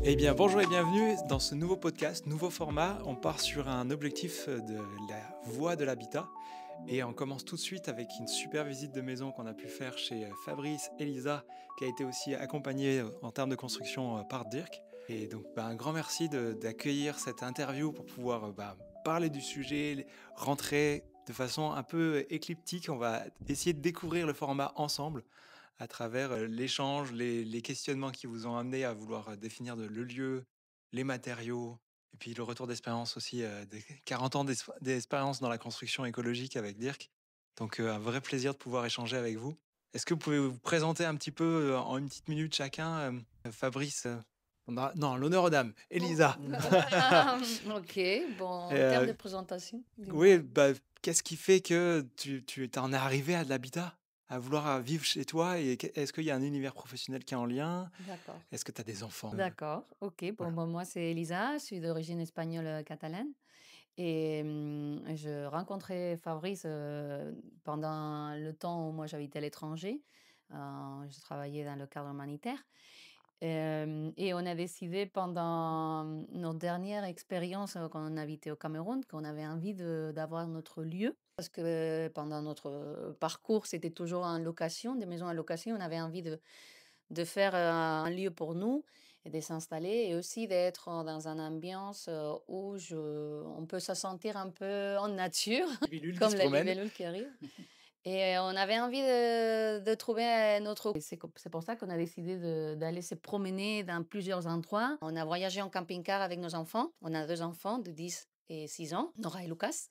Eh bien, bonjour et bienvenue dans ce nouveau podcast, nouveau format. On part sur un objectif de la voie de l'habitat et on commence tout de suite avec une super visite de maison qu'on a pu faire chez Fabrice et Lisa, qui a été aussi accompagnée en termes de construction par Dirk. Et donc, un grand merci d'accueillir cette interview pour pouvoir parler du sujet, rentrer de façon un peu écliptique. On va essayer de découvrir le format ensemble à travers l'échange, les questionnements qui vous ont amené à vouloir définir le lieu, les matériaux, et puis le retour d'expérience aussi, des 40 ans d'expérience dans la construction écologique avec Dirk. Donc un vrai plaisir de pouvoir échanger avec vous. Est-ce que vous pouvez vous présenter un petit peu en une petite minute chacun, Fabrice, non, l'honneur aux dames, Oh, Elisa. OK, bon, en termes de Euh, présentation, oui, dis-moi. qu'est-ce qui fait que tu t'en es arrivé à de l'habitat? À vouloir vivre chez toi et est-ce qu'il y a un univers professionnel qui est en lien? D'accord, Est-ce que tu as des enfants? d'accord, OK. Bon, Voilà. ben, moi, c'est Elisa, je suis d'origine espagnole, catalane et je rencontrais Fabrice, pendant le temps où moi j'habitais à l'étranger. Je travaillais dans le cadre humanitaire, et on a décidé pendant notre dernière expérience, quand on habitait au Cameroun, qu'on avait envie d'avoir notre lieu. Parce que pendant notre parcours, c'était toujours en location, des maisons en location. On avait envie de faire un lieu pour nous et de s'installer et aussi d'être dans une ambiance on peut se sentir un peu en nature, Libellule qui comme se la promène. libellule qui arrive. Et on avait envie de trouver notre... Et c'est pour ça qu'on a décidé d'aller se promener dans plusieurs endroits. On a voyagé en camping-car avec nos enfants. On a deux enfants de 10 et 6 ans, Nora et Lucas.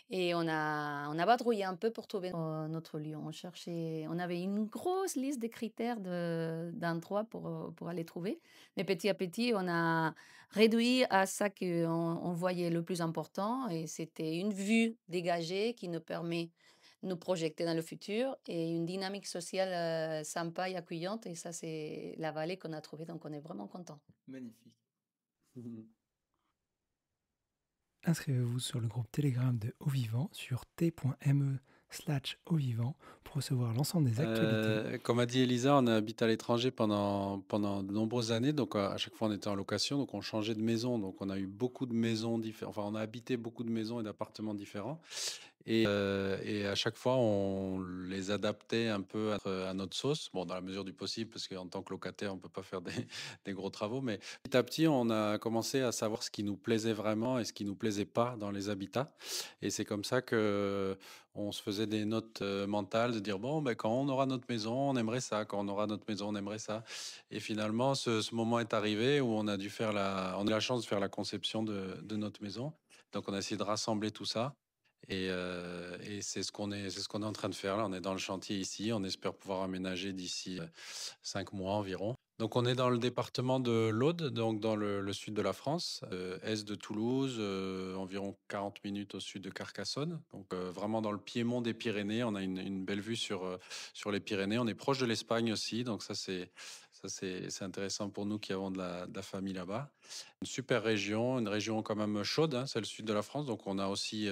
Et on a vadrouillé un peu pour trouver notre lieu. On avait une grosse liste de critères d'endroits pour aller trouver. Mais petit à petit, on a réduit à ça qu'on voyait le plus important. Et c'était une vue dégagée qui nous permet nous projeter dans le futur et une dynamique sociale sympa et accueillante. Et ça, c'est la vallée qu'on a trouvée, donc on est vraiment content. Magnifique. Inscrivez-vous sur le groupe Telegram de Au Vivant sur t.me/Au Vivant pour recevoir l'ensemble des actualités. Comme a dit Elisa, on a habité à l'étranger pendant de nombreuses années. Donc, à chaque fois, on était en location. Donc, on changeait de maison. Donc, on a eu beaucoup de maisons différentes. Enfin, on a habité beaucoup de maisons et d'appartements différents. Et à chaque fois, on les adaptait un peu à notre sauce. Bon, dans la mesure du possible, parce qu'en tant que locataire, on peut pas faire des, des gros travaux. Mais petit à petit, on a commencé à savoir ce qui nous plaisait vraiment et ce qui nous plaisait pas dans les habitats. Et c'est comme ça que on se faisait des notes mentales de dire, bon, ben, quand on aura notre maison, on aimerait ça. Quand on aura notre maison, on aimerait ça. Et finalement, ce moment est arrivé où on a dû faire on a eu la chance de faire la conception de notre maison. Donc, on a essayé de rassembler tout ça. Et c'est ce qu'on est en train de faire là. On est dans le chantier ici. On espère pouvoir aménager d'ici 5 mois environ. Donc, on est dans le département de l'Aude, donc dans le sud de la France, est de Toulouse, environ 40 minutes au sud de Carcassonne. Donc, vraiment dans le piémont des Pyrénées. On a une belle vue sur les Pyrénées. On est proche de l'Espagne aussi. Donc, c'est intéressant pour nous qui avons de la famille là-bas. Une super région, une région quand même chaude, hein, c'est le sud de la France. Donc, on a aussi,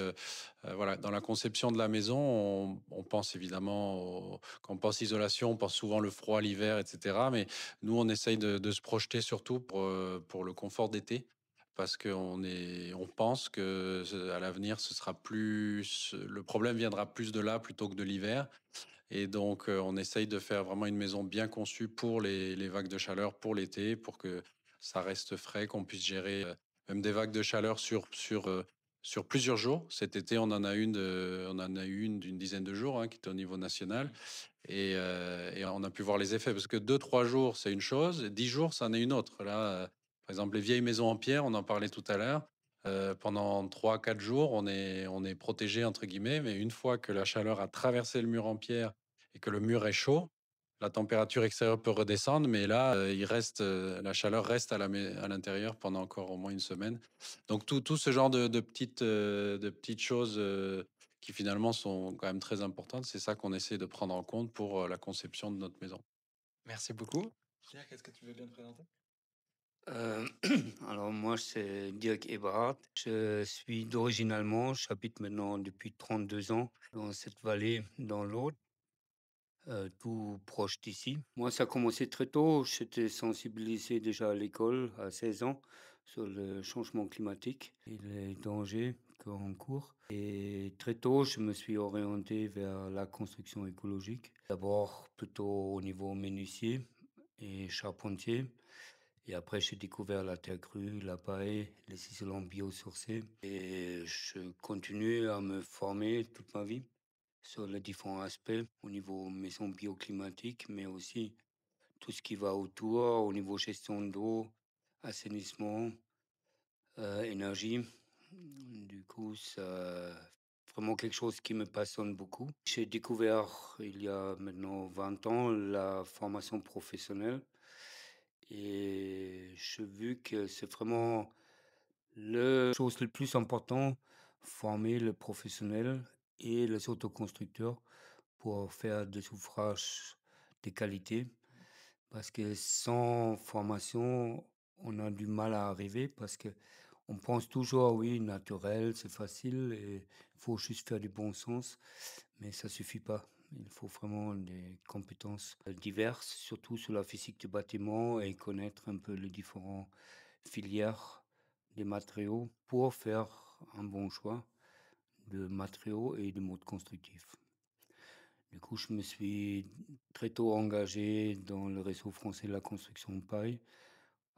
voilà, dans la conception de la maison, on pense évidemment, quand on pense isolation, on pense souvent le froid l'hiver, etc. Mais nous, on essaye de se projeter surtout pour le confort d'été. Parce on pense que à l'avenir, le problème viendra plus de là plutôt que de l'hiver. Et donc, on essaye de faire vraiment une maison bien conçue pour les vagues de chaleur, pour l'été, pour que ça reste frais, qu'on puisse gérer même des vagues de chaleur sur plusieurs jours. Cet été, on en a eu une d'une dizaine de jours, hein, qui était au niveau national. Et on a pu voir les effets, parce que 2, 3 jours, c'est une chose, 10 jours, c'en est une autre. Là, par exemple, les vieilles maisons en pierre, on en parlait tout à l'heure. Pendant 3, 4 jours, on est protégé, entre guillemets, mais une fois que la chaleur a traversé le mur en pierre et que le mur est chaud, la température extérieure peut redescendre, mais là, la chaleur reste à l'intérieur pendant encore au moins une semaine. Donc, tout ce genre de petites choses qui finalement sont quand même très importantes, c'est ça qu'on essaie de prendre en compte pour la conception de notre maison. Merci beaucoup. Pierre, qu'est-ce que tu veux bien te présenter? Euh, alors moi, c'est Dirk Eberhard. Je suis d'origine allemande. J'habite maintenant depuis 32 ans dans cette vallée dans l'Aude. tout proche d'ici. Moi, ça a commencé très tôt. J'étais sensibilisé déjà à l'école à 16 ans sur le changement climatique et les dangers qu'on court. Et très tôt, je me suis orienté vers la construction écologique. D'abord plutôt au niveau menuisier et charpentier. Et après, j'ai découvert la terre crue, la paille, les isolants biosourcés. Et je continue à me former toute ma vie sur les différents aspects au niveau maison bioclimatique, mais aussi tout ce qui va autour au niveau gestion d'eau, assainissement, énergie. Du coup, c'est vraiment quelque chose qui me passionne beaucoup. J'ai découvert il y a maintenant 20 ans la formation professionnelle et j'ai vu que c'est vraiment la chose le plus important, former le professionnel et les autoconstructeurs pour faire des ouvrages de qualité. Parce que sans formation, on a du mal à arriver parce que on pense toujours, oui, naturel, c'est facile et il faut juste faire du bon sens, mais ça suffit pas. Il faut vraiment des compétences diverses, surtout sur la physique du bâtiment et connaître un peu les différentes filières des matériaux pour faire un bon choix de matériaux et de modes constructifs. Du coup, je me suis très tôt engagé dans le réseau français de la construction paille,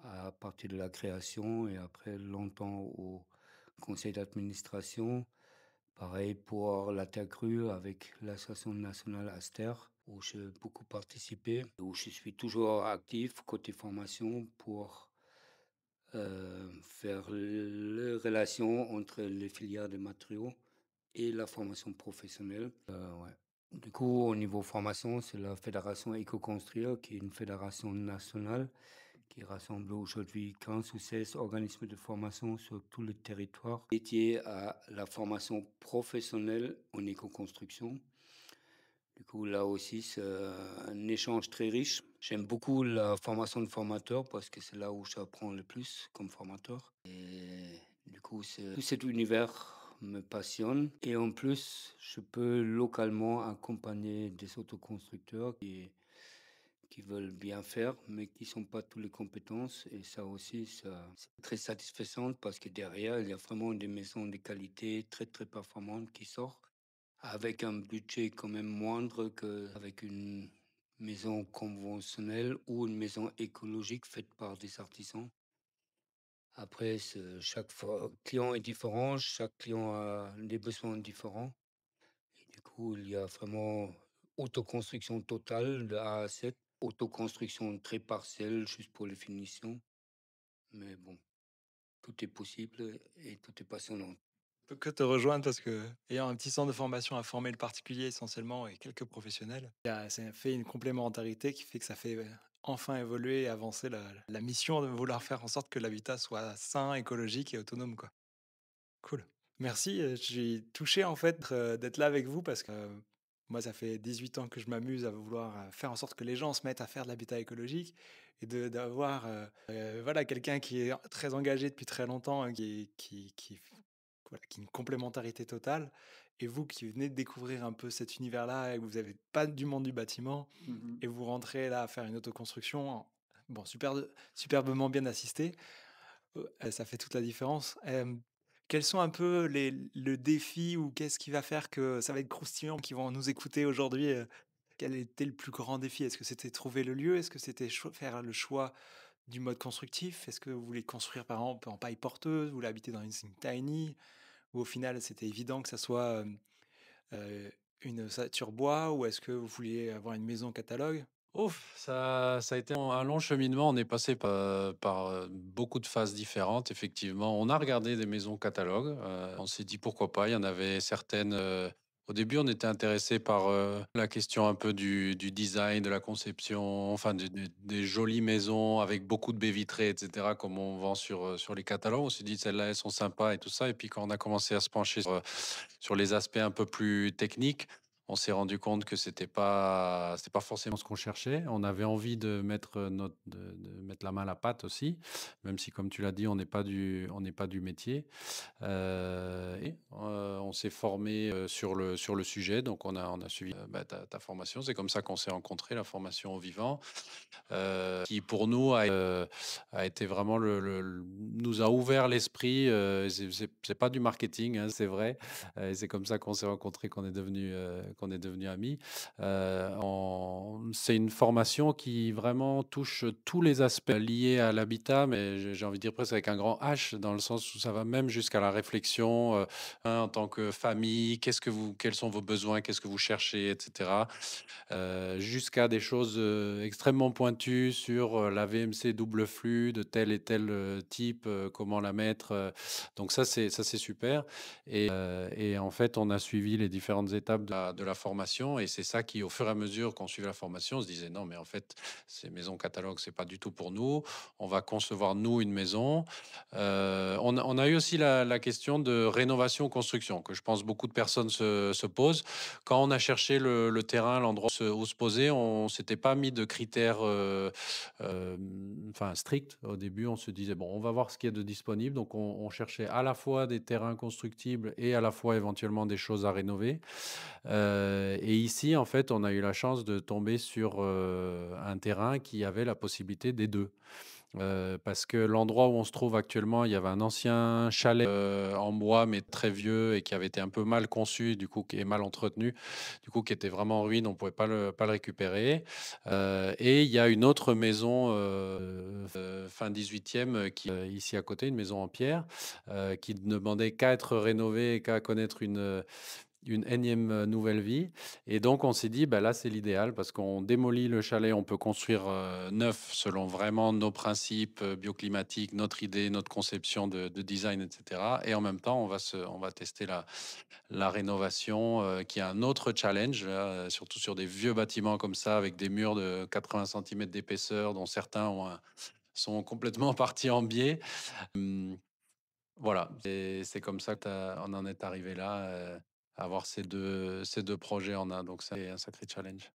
à partir de la création et après longtemps au conseil d'administration. Pareil pour la terre crue avec l'association nationale Aster, où j'ai beaucoup participé, où je suis toujours actif côté formation pour faire les relations entre les filières de matériaux et la formation professionnelle. Ouais. Du coup, au niveau formation, c'est la fédération Éco-Construire, qui est une fédération nationale qui rassemble aujourd'hui 15 ou 16 organismes de formation sur tout le territoire dédiés à la formation professionnelle en éco-construction. Du coup, là aussi, c'est un échange très riche. J'aime beaucoup la formation de formateur parce que c'est là où j'apprends le plus comme formateur. Et du coup, tout cet univers me passionne. Et en plus, je peux localement accompagner des autoconstructeurs qui veulent bien faire, mais qui sont pas toutes les compétences. Et ça aussi, c'est très satisfaisant parce que derrière, il y a vraiment des maisons de qualité très, très performantes qui sortent avec un budget quand même moindre qu'avec une maison conventionnelle ou une maison écologique faite par des artisans. Après, client est différent, chaque client a des besoins différents. Et du coup, il y a vraiment autoconstruction totale de A à Z, autoconstruction très partielle juste pour les finitions. Mais bon, tout est possible et tout est passionnant. Peut que te rejoindre parce que, ayant un petit centre de formation à former le particulier essentiellement et quelques professionnels, ça fait une complémentarité qui fait que ça fait enfin évoluer et avancer la mission de vouloir faire en sorte que l'habitat soit sain, écologique et autonome, quoi. Cool. Merci, je suis touché en fait d'être là avec vous parce que moi ça fait 18 ans que je m'amuse à vouloir faire en sorte que les gens se mettent à faire de l'habitat écologique et d'avoir voilà, quelqu'un qui est très engagé depuis très longtemps, hein, voilà, qui est une complémentarité totale. Et vous qui venez de découvrir un peu cet univers-là et que vous n'avez pas du monde du bâtiment et vous rentrez là à faire une autoconstruction, bon, superbement bien assisté, ça fait toute la différence. Quels sont un peu le défi ou qu'est-ce qui va faire que ça va être croustillant qui vont nous écouter aujourd'hui? Quel était le plus grand défi? Est-ce que c'était trouver le lieu? Est-ce que c'était faire le choix du mode constructif? Est-ce que vous voulez construire par exemple en paille porteuse? Vous voulez habiter dans une tiny? Ou au final c'était évident que ça soit euh, une ossature bois? Ou est-ce que vous vouliez avoir une maison catalogue? Ouf, ça a été un long cheminement. On est passé par beaucoup de phases différentes, effectivement. On a regardé des maisons catalogues. On s'est dit pourquoi pas. Il y en avait certaines. Au début, on était intéressé par la question un peu du design, de la conception, enfin des jolies maisons avec beaucoup de baies vitrées, etc., comme on vend sur les catalogues. On s'est dit, celles-là, elles sont sympas et tout ça. Et puis, quand on a commencé à se pencher sur les aspects un peu plus techniques, on s'est rendu compte que c'était pas forcément ce qu'on cherchait. On avait envie de mettre de mettre la main à la pâte aussi, même si, comme tu l'as dit, on n'est pas du métier. On s'est formé sur le sujet, donc on a suivi ta formation. C'est comme ça qu'on s'est rencontrés, la formation au vivant, qui pour nous a été vraiment nous a ouvert l'esprit. C'est pas du marketing, hein, c'est vrai. Et c'est comme ça qu'on s'est rencontrés, qu'on est devenu amis. C'est une formation qui vraiment touche tous les aspects liés à l'habitat, mais j'ai envie de dire presque avec un grand H, dans le sens où ça va même jusqu'à la réflexion en tant que famille, quels sont vos besoins, qu'est-ce que vous cherchez, etc. Jusqu'à des choses extrêmement pointues sur la VMC double flux de tel et tel type, comment la mettre. Donc ça c'est super. Et en fait, on a suivi les différentes étapes de la formation, et c'est ça qui, au fur et à mesure qu'on suivait la formation, on se disait non, mais en fait, ces maisons catalogues, c'est pas du tout pour nous. On va concevoir nous une maison. On a eu aussi la question de rénovation-construction, que je pense beaucoup de personnes se posent. Quand on a cherché le terrain, l'endroit où se poser, on s'était pas mis de critères stricts. Au début, on se disait, bon, on va voir ce qu'il y a de disponible. Donc, on cherchait à la fois des terrains constructibles et à la fois éventuellement des choses à rénover. Et ici, en fait, on a eu la chance de tomber sur un terrain qui avait la possibilité des deux. Parce que l'endroit où on se trouve actuellement, il y avait un ancien chalet en bois, mais très vieux, et qui avait été un peu mal conçu, du coup, qui est mal entretenu, du coup, qui était vraiment en ruine, on ne pouvait pas le récupérer. Et il y a une autre maison fin 18e ici à côté, une maison en pierre, qui ne demandait qu'à être rénovée et qu'à connaître une énième nouvelle vie. Et donc, on s'est dit, bah, là, c'est l'idéal, parce qu'on démolit le chalet, on peut construire neuf selon vraiment nos principes bioclimatiques, notre idée, notre conception de design, etc. Et en même temps, on va tester la rénovation, qui est un autre challenge, surtout sur des vieux bâtiments comme ça, avec des murs de 80 cm d'épaisseur, dont certains sont complètement partis en biais. Hum, voilà, c'est comme ça qu'on en est arrivé là, à avoir ces deux projets en un. Donc, c'est un sacré challenge.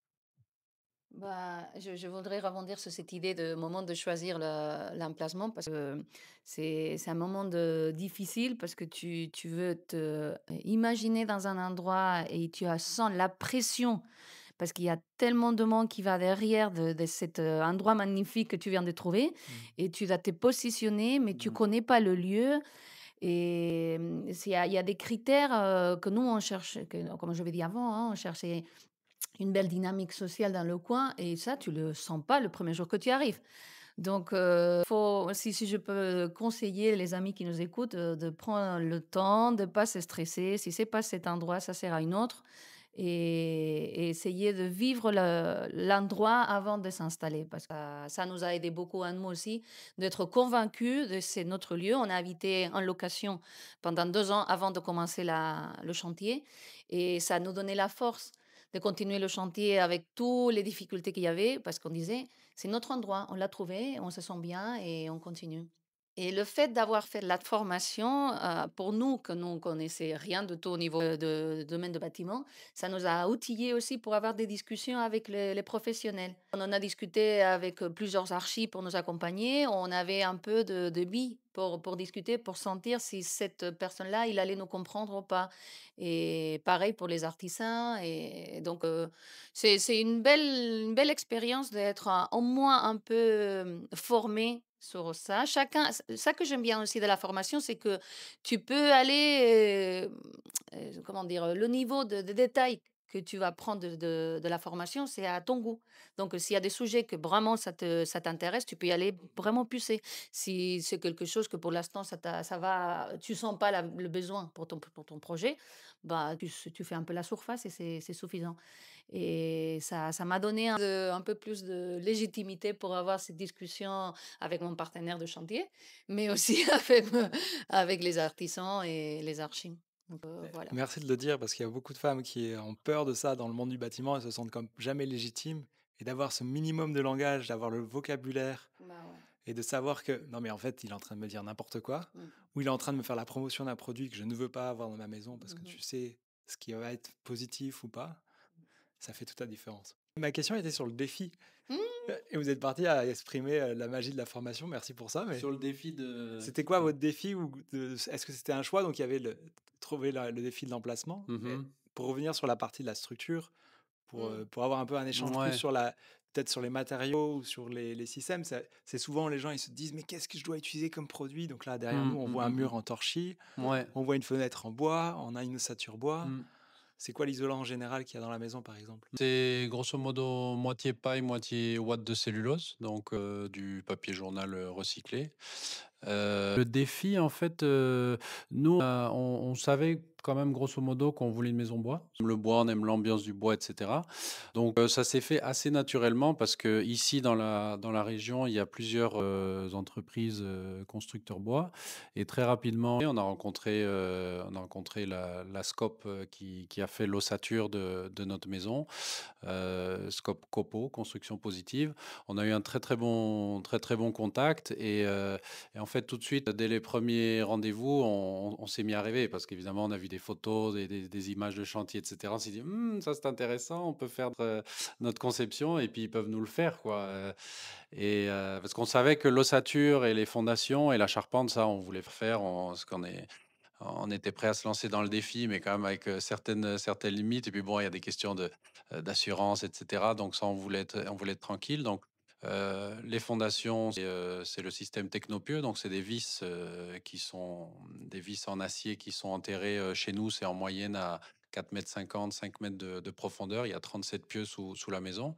Bah, je voudrais rebondir sur cette idée de moment de choisir l'emplacement parce que c'est un moment difficile parce que tu veux te imaginer dans un endroit et tu sens la pression parce qu'il y a tellement de monde qui va derrière de cet endroit magnifique que tu viens de trouver et tu dois te positionner mais tu connais pas le lieu et il y a des critères que nous on cherche, comme je l'ai dit avant, hein, on cherchait une belle dynamique sociale dans le coin et ça, tu le sens pas le premier jour que tu arrives. Donc, si je peux conseiller les amis qui nous écoutent, de prendre le temps, de pas se stresser. Si c'est pas cet endroit, ça sera une autre et essayer de vivre l'endroit avant de s'installer parce que ça nous a aidé beaucoup à nous aussi d'être convaincus de c'est notre lieu. On a habité en location pendant 2 ans avant de commencer le chantier et ça nous donnait la force de continuer le chantier avec toutes les difficultés qu'il y avait parce qu'on disait c'est notre endroit, on l'a trouvé, on se sent bien et on continue. Et le fait d'avoir fait la formation, pour nous, que nous, on connaissait rien de tout au niveau de domaine de bâtiment, ça nous a outillés aussi pour avoir des discussions avec les professionnels. On en a discuté avec plusieurs archis pour nous accompagner. On avait un peu de billes pour discuter, pour sentir si cette personne-là, il allait nous comprendre ou pas. Et pareil pour les artisans. Et donc, c'est une belle expérience d'être au moins un peu formé sur ça. Ça que j'aime bien aussi de la formation, c'est que tu peux aller, comment dire, le niveau de détail que tu vas prendre de la formation, c'est à ton goût. Donc, s'il y a des sujets que vraiment ça t'intéresse, tu peux y aller vraiment pucer. Si c'est quelque chose que pour l'instant, tu sens pas le besoin pour ton projet, bah, tu fais un peu la surface et c'est suffisant. Et ça m'a donné un peu plus de légitimité pour avoir cette discussion avec mon partenaire de chantier, mais aussi avec les artisans et les archis. Donc, voilà. Merci de le dire parce qu'il y a beaucoup de femmes qui ont peur de ça dans le monde du bâtiment et se sentent comme jamais légitimes. Et d'avoir ce minimum de langage, d'avoir le vocabulaire Bah ouais. et de savoir que non, mais en fait, il est en train de me dire n'importe quoi Mm. ou il est en train de me faire la promotion d'un produit que je ne veux pas avoir dans ma maison parce que Mhm. tu sais ce qui va être positif ou pas. Ça fait toute la différence. Ma question était sur le défi. Mmh. Et vous êtes parti à exprimer la magie de la formation. Merci pour ça. Mais Sur le défi de... c'était quoi votre défi est-ce que c'était un choix? Donc il y avait trouver le défi de l'emplacement. Mais Mhm. pour revenir sur la partie de la structure, Mmh. pour avoir un peu un échange plus Ouais. sur peut-être sur les matériaux ou sur les systèmes, c'est souvent les gens ils se disent mais qu'est-ce que je dois utiliser comme produit? Donc là derrière nous on voit un mur en torchis, Ouais. on voit une fenêtre en bois, on a une ossature bois. Mm. C'est quoi l'isolant en général qu'il y a dans la maison par exemple? C'est grosso modo moitié paille, moitié ouate de cellulose, donc du papier journal recyclé. Le défi, en fait, nous, on savait quand même grosso modo qu'on voulait une maison bois. Le bois, on aime l'ambiance du bois, etc. Donc ça s'est fait assez naturellement parce que ici dans la région, il y a plusieurs entreprises constructeurs bois et très rapidement, on a rencontré la SCOP qui a fait l'ossature de notre maison, SCOP Copo, construction positive. On a eu un très très bon contact et en fait, tout de suite, dès les premiers rendez-vous, on s'est mis à rêver parce qu'évidemment, on a vu des photos, des images de chantier, etc. On s'est dit, ça c'est intéressant, on peut faire notre conception et puis ils peuvent nous le faire, quoi. Parce qu'on savait que l'ossature et les fondations et la charpente, ça, on voulait faire, on était prêt à se lancer dans le défi, mais quand même avec certaines limites. Et puis bon, il y a des questions d'assurance, etc. Donc ça, on voulait être tranquille. Donc les fondations, c'est le système Technopieux. Donc c'est des vis qui sont des vis en acier qui sont enterrées chez nous. C'est en moyenne à 4,50 m, 5 mètres de profondeur. Il y a 37 pieux sous la maison.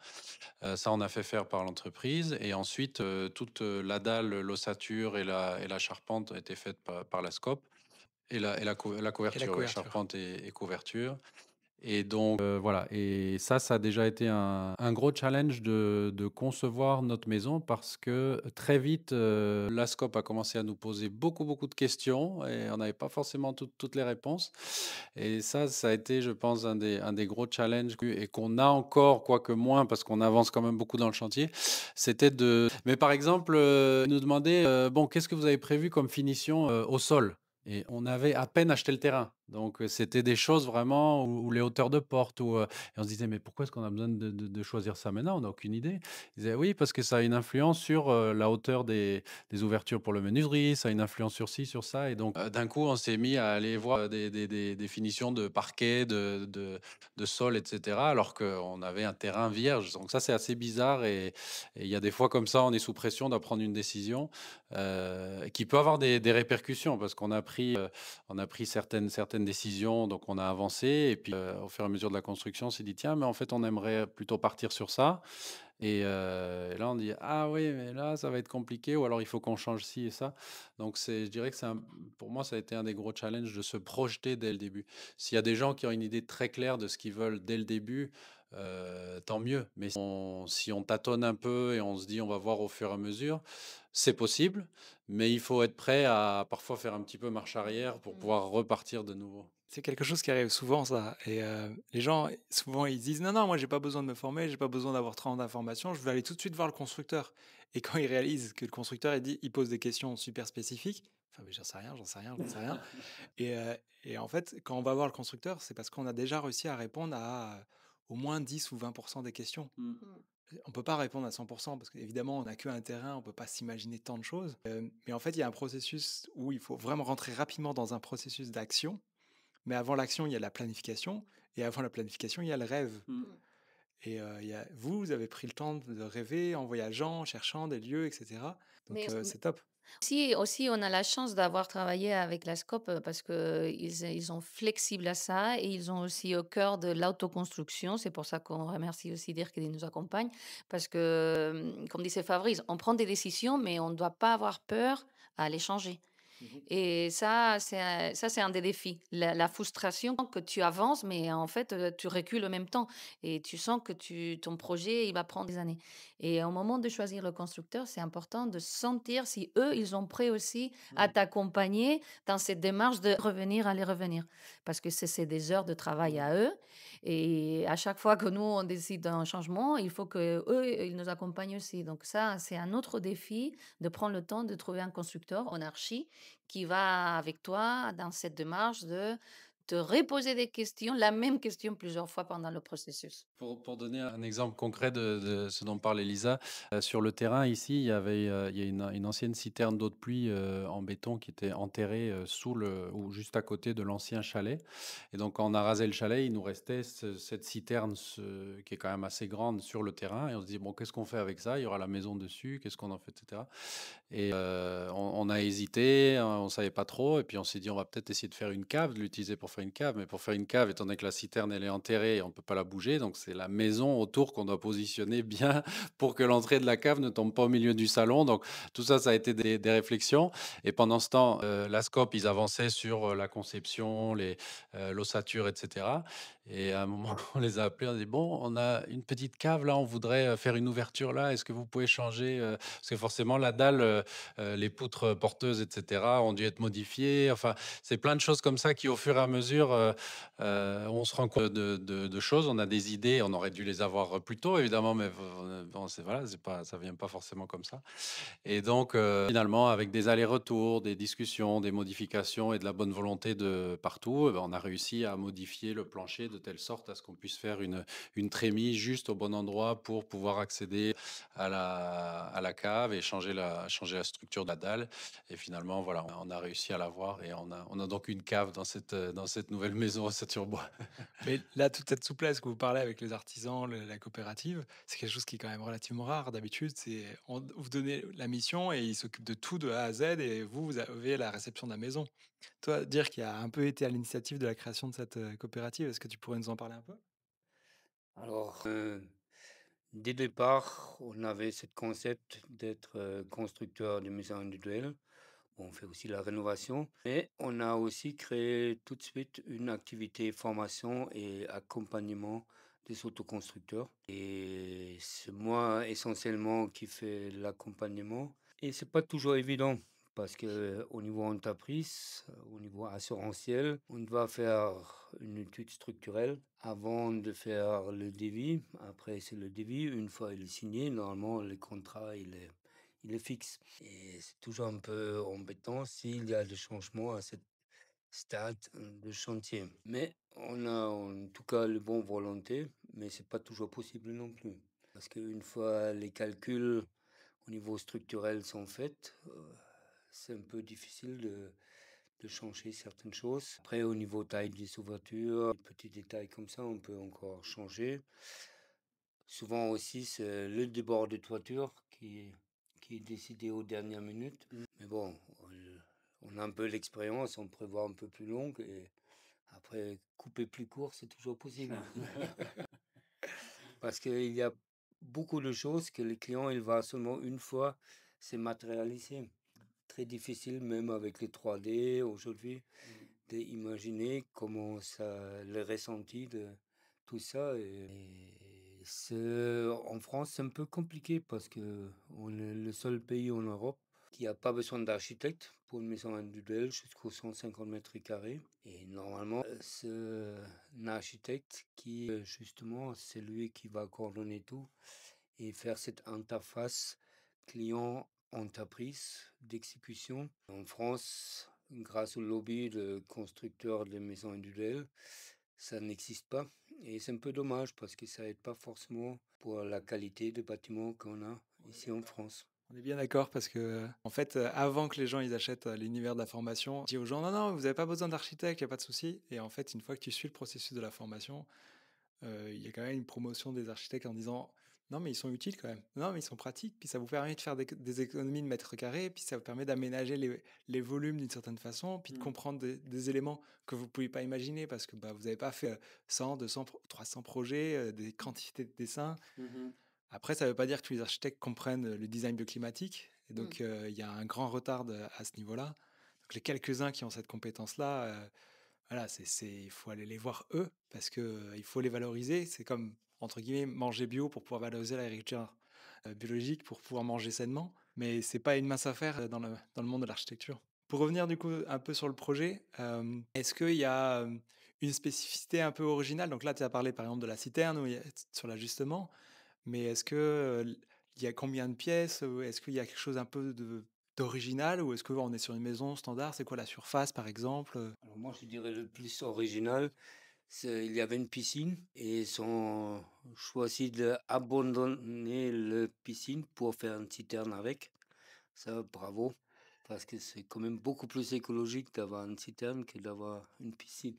Ça, on a fait faire par l'entreprise. Et ensuite, toute la dalle, l'ossature et la charpente a été faite par la SCOP. La Et la couverture, ouais, couverture. charpente et couverture. Et donc, voilà. Et ça a déjà été un gros challenge de concevoir notre maison parce que très vite, la SCOP a commencé à nous poser beaucoup de questions et on n'avait pas forcément toutes les réponses. Et ça a été, je pense, un des gros challenges et qu'on a encore, quoique moins, parce qu'on avance quand même beaucoup dans le chantier. C'était de. Mais par exemple, nous demander, bon, qu'est-ce que vous avez prévu comme finition au sol? Et on avait à peine acheté le terrain. Donc, c'était des choses vraiment où les hauteurs de porte et on se disait: «Mais pourquoi est-ce qu'on a besoin de choisir ça maintenant? On n'a aucune idée». Ils disaient: «Oui, parce que ça a une influence sur, la hauteur des ouvertures pour le menuiserie, ça a une influence sur ci, sur ça». Et donc, d'un coup, on s'est mis à aller voir des finitions de parquet, de sol, et cetera, alors qu'on avait un terrain vierge. Donc ça, c'est assez bizarre et il y a des fois comme ça, on est sous pression, doit prendre une décision, qui peut avoir des répercussions parce qu'on a pris certaines décisions, donc on a avancé et puis, au fur et à mesure de la construction, on s'est dit: «Tiens, mais en fait, on aimerait plutôt partir sur ça». Et là, on dit: «Ah oui, mais là, ça va être compliqué ou alors il faut qu'on change ci et ça». Donc je dirais que pour moi, ça a été un des gros challenges de se projeter dès le début. S'il y a des gens qui ont une idée très claire de ce qu'ils veulent dès le début, tant mieux. Mais si on tâtonne un peu et on se dit: «On va voir au fur et à mesure», c'est possible, mais il faut être prêt à parfois faire un petit peu marche arrière pour Mmh. pouvoir repartir de nouveau. C'est quelque chose qui arrive souvent, ça. Et les gens, souvent, ils se disent non, non, moi, j'ai pas besoin de me former, j'ai pas besoin d'avoir 30 d'informations, je vais aller tout de suite voir le constructeur. Et quand ils réalisent que le constructeur, il pose des questions super spécifiques, enfin, mais j'en sais rien, j'en sais rien, j'en sais rien. Et en fait, quand on va voir le constructeur, c'est parce qu'on a déjà réussi à répondre à au moins 10 ou 20% des questions. Mmh. Mmh. On peut pas répondre à 100% parce qu'évidemment, on n'a qu'un terrain, on peut pas s'imaginer tant de choses. Mais en fait, il y a un processus où il faut vraiment rentrer rapidement dans un processus d'action. Mais avant l'action, il y a la planification. Et avant la planification, il y a le rêve. Mmh. Et vous avez pris le temps de rêver en voyageant, en cherchant des lieux, etc. Donc Mais c'est top. aussi, on a la chance d'avoir travaillé avec la SCOP parce qu'ils sont flexibles à ça et ils ont aussi au cœur de l'autoconstruction. C'est pour ça qu'on remercie aussi Dirk qui nous accompagne parce que, comme disait Fabrice, on prend des décisions, mais on ne doit pas avoir peur à les changer. Et ça, c'est un des défis. La frustration que tu avances, mais en fait, tu recules en même temps et tu sens que ton projet, il va prendre des années. Et au moment de choisir le constructeur, c'est important de sentir si eux, ils sont prêts aussi à t'accompagner dans cette démarche de revenir, aller revenir. Parce que c'est des heures de travail à eux. Et à chaque fois que nous, on décide d'un changement, il faut que eux, ils nous accompagnent aussi. Donc ça, c'est un autre défi de prendre le temps de trouver un constructeur en archi qui va avec toi dans cette démarche de te reposer des questions, la même question plusieurs fois pendant le processus. Pour donner un exemple concret de ce dont parle Elisa, sur le terrain ici, il y a une ancienne citerne d'eau de pluie, en béton qui était enterrée, sous le ou juste à côté de l'ancien chalet et donc quand on a rasé le chalet, il nous restait cette citerne qui est quand même assez grande sur le terrain et on se dit: «Bon, qu'est-ce qu'on fait avec ça? Il y aura la maison dessus, qu'est-ce qu'on en fait?» et cetera et on a hésité, on savait pas trop et puis on s'est dit: «On va peut-être essayer de faire une cave, de l'utiliser pour faire une cave». Mais pour faire une cave, étant donné que la citerne, elle est enterrée, on peut pas la bouger, donc c'est la maison autour qu'on doit positionner bien pour que l'entrée de la cave ne tombe pas au milieu du salon. Donc tout ça, ça a été des réflexions et pendant ce temps, la SCOP, ils avançaient sur, la conception, l'ossature et cetera et à un moment, on les a appelés, on a dit: «Bon, on a une petite cave là, on voudrait, faire une ouverture là, est-ce que vous pouvez changer?» Parce que forcément la dalle, les poutres porteuses et cetera ont dû être modifiées. Enfin, c'est plein de choses comme ça qui, au fur et à mesure, on se rend compte de choses. On a des idées, on aurait dû les avoir plus tôt, évidemment, mais bon, c'est voilà, c'est pas, ça vient pas forcément comme ça. Et donc, finalement, avec des allers-retours, des discussions, des modifications et de la bonne volonté de partout, eh ben, on a réussi à modifier le plancher de telle sorte à ce qu'on puisse faire une trémie juste au bon endroit pour pouvoir accéder à la cave et changer la structure de la dalle. Et finalement, voilà, on a réussi à l'avoir et on a donc une cave dans cette nouvelle maison à Saturbois. Mais là, toute cette souplesse que vous parlez avec les artisans, la coopérative, c'est quelque chose qui est quand même relativement rare. D'habitude, vous donnez la mission et ils s'occupent de tout de A à Z et vous avez la réception de la maison. Toi, dire qu'il a un peu été à l'initiative de la création de cette coopérative, est-ce que tu pourrais nous en parler un peu? Alors, dès le départ, on avait ce concept d'être constructeur de maisons individuelles. On fait aussi la rénovation, mais on a aussi créé tout de suite une activité formation et accompagnement des autoconstructeurs. Et c'est moi essentiellement qui fais l'accompagnement. Et c'est pas toujours évident parce que au niveau entreprise, au niveau assurantiel, on doit faire une étude structurelle avant de faire le devis. Après, c'est le devis. Une fois il est signé, normalement, le contrat, il est fixe. Et c'est toujours un peu embêtant s'il y a des changements à cette stade de chantier. Mais on a en tout cas le bon volonté, mais c'est pas toujours possible non plus. Parce qu'une fois les calculs au niveau structurel sont faits, c'est un peu difficile de changer certaines choses. Après, au niveau taille des ouvertures, petits détails comme ça, on peut encore changer. Souvent aussi, c'est le débord de toiture qui est décidé aux dernières minutes. Mais bon, on a un peu l'expérience, on prévoit un peu plus long et après, couper plus court, c'est toujours possible. Parce qu'il y a beaucoup de choses que le client, il va seulement une fois se matérialiser. Très difficile, même avec les 3D aujourd'hui, d'imaginer comment ça, le ressenti de tout ça. En France, c'est un peu compliqué parce que on est le seul pays en Europe qui n'a pas besoin d'architecte pour une maison individuelle jusqu'aux 150 mètres carrés. Et normalement, c'est un architecte qui, justement, c'est lui qui va coordonner tout et faire cette interface client-entreprise d'exécution. En France, grâce au lobby de constructeurs de maisons individuelles, ça n'existe pas. Et c'est un peu dommage parce que ça aide pas forcément pour la qualité de bâtiments qu'on a ici en France. On est bien d'accord parce que, en fait, avant que les gens ils achètent l'univers de la formation, on dit aux gens: «Non, non, vous n'avez pas besoin d'architecte, il y a pas de souci» et en fait, une fois que tu suis le processus de la formation, il y a quand même une promotion des architectes en disant: «Non, mais ils sont utiles quand même. Non, mais ils sont pratiques, puis ça vous permet de faire des économies de mètres carrés, puis ça vous permet d'aménager les volumes d'une certaine façon, puis de comprendre des éléments que vous ne pouviez pas imaginer parce que, bah, vous n'avez pas fait, 100, 200, 300 projets, des quantités de dessins». Mhm. Après, ça ne veut pas dire que tous les architectes comprennent le design bioclimatique. Et Mm. donc, il y a un grand retard à ce niveau-là. Donc, les quelques-uns qui ont cette compétence-là, voilà, il faut aller les voir eux parce que il faut les valoriser. C'est comme, entre guillemets, manger bio pour pouvoir valoriser l'agriculture biologique, pour pouvoir manger sainement. Mais c'est pas une mince affaire dans le monde de l'architecture. Pour revenir du coup un peu sur le projet, est-ce qu'il y a une spécificité un peu originale? Donc là, tu as parlé par exemple de la citerne sur l'ajustement. Mais est-ce que, il y a combien de pièces? Ou est-ce qu'il y a quelque chose un peu d'original ou est-ce qu'on est sur une maison standard? C'est quoi la surface, par exemple? Alors moi, je dirais le plus original, c'est il y avait une piscine et ils ont choisi d'abandonner la piscine pour faire une citerne avec. Ça, bravo, parce que c'est quand même beaucoup plus écologique d'avoir une citerne que d'avoir une piscine.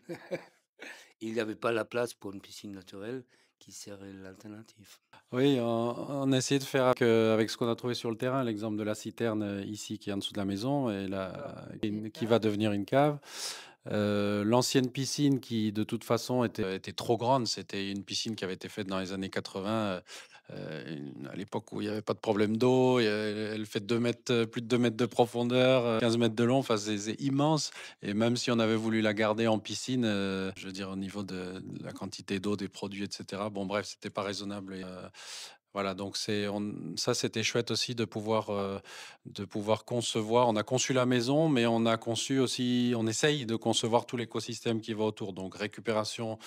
Il n'y avait pas la place pour une piscine naturelle qui serait l'alternative. Oui, on a essayé de faire avec ce qu'on a trouvé sur le terrain, l'exemple de la citerne ici qui est en dessous de la maison et qui va devenir une cave. L'ancienne piscine qui de toute façon était trop grande, c'était une piscine qui avait été faite dans les années 80, à l'époque où il n'y avait pas de problème d'eau. Elle fait 2 mètres, plus de 2 mètres de profondeur, 15 mètres de long, enfin c'est immense. Et même si on avait voulu la garder en piscine, je veux dire au niveau de la quantité d'eau, des produits, etc. Bon bref, c'était pas raisonnable. Voilà, donc ça, c'était chouette aussi de pouvoir concevoir. On a conçu la maison, mais on a conçu aussi, on essaye de concevoir tout l'écosystème qui va autour. Donc, récupération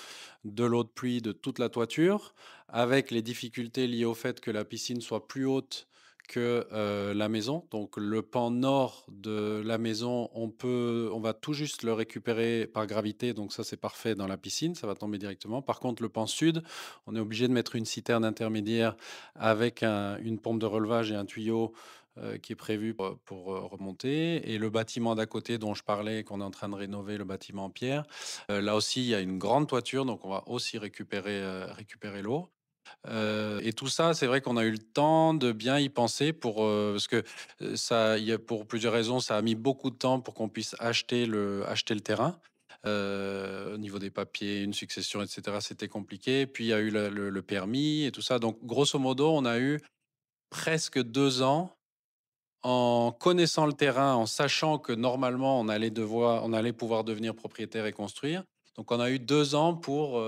de l'eau de pluie de toute la toiture, avec les difficultés liées au fait que la piscine soit plus haute que la maison. Donc, le pan nord de la maison, on va tout juste le récupérer par gravité. Donc, ça, c'est parfait dans la piscine, ça va tomber directement. Par contre, le pan sud, on est obligé de mettre une citerne intermédiaire avec une pompe de relevage et un tuyau qui est prévu pour remonter. Et le bâtiment d'à côté dont je parlais, qu'on est en train de rénover, le bâtiment en pierre, là aussi, il y a une grande toiture, donc on va aussi récupérer l'eau. Et tout ça, c'est vrai qu'on a eu le temps de bien y penser parce que pour plusieurs raisons, ça a mis beaucoup de temps pour qu'on puisse acheter le terrain. Au niveau des papiers, une succession, etc., c'était compliqué. Puis il y a eu le permis et tout ça. Donc, grosso modo, on a eu presque 2 ans en connaissant le terrain, en sachant que normalement on allait pouvoir devenir propriétaire et construire. Donc on a eu 2 ans pour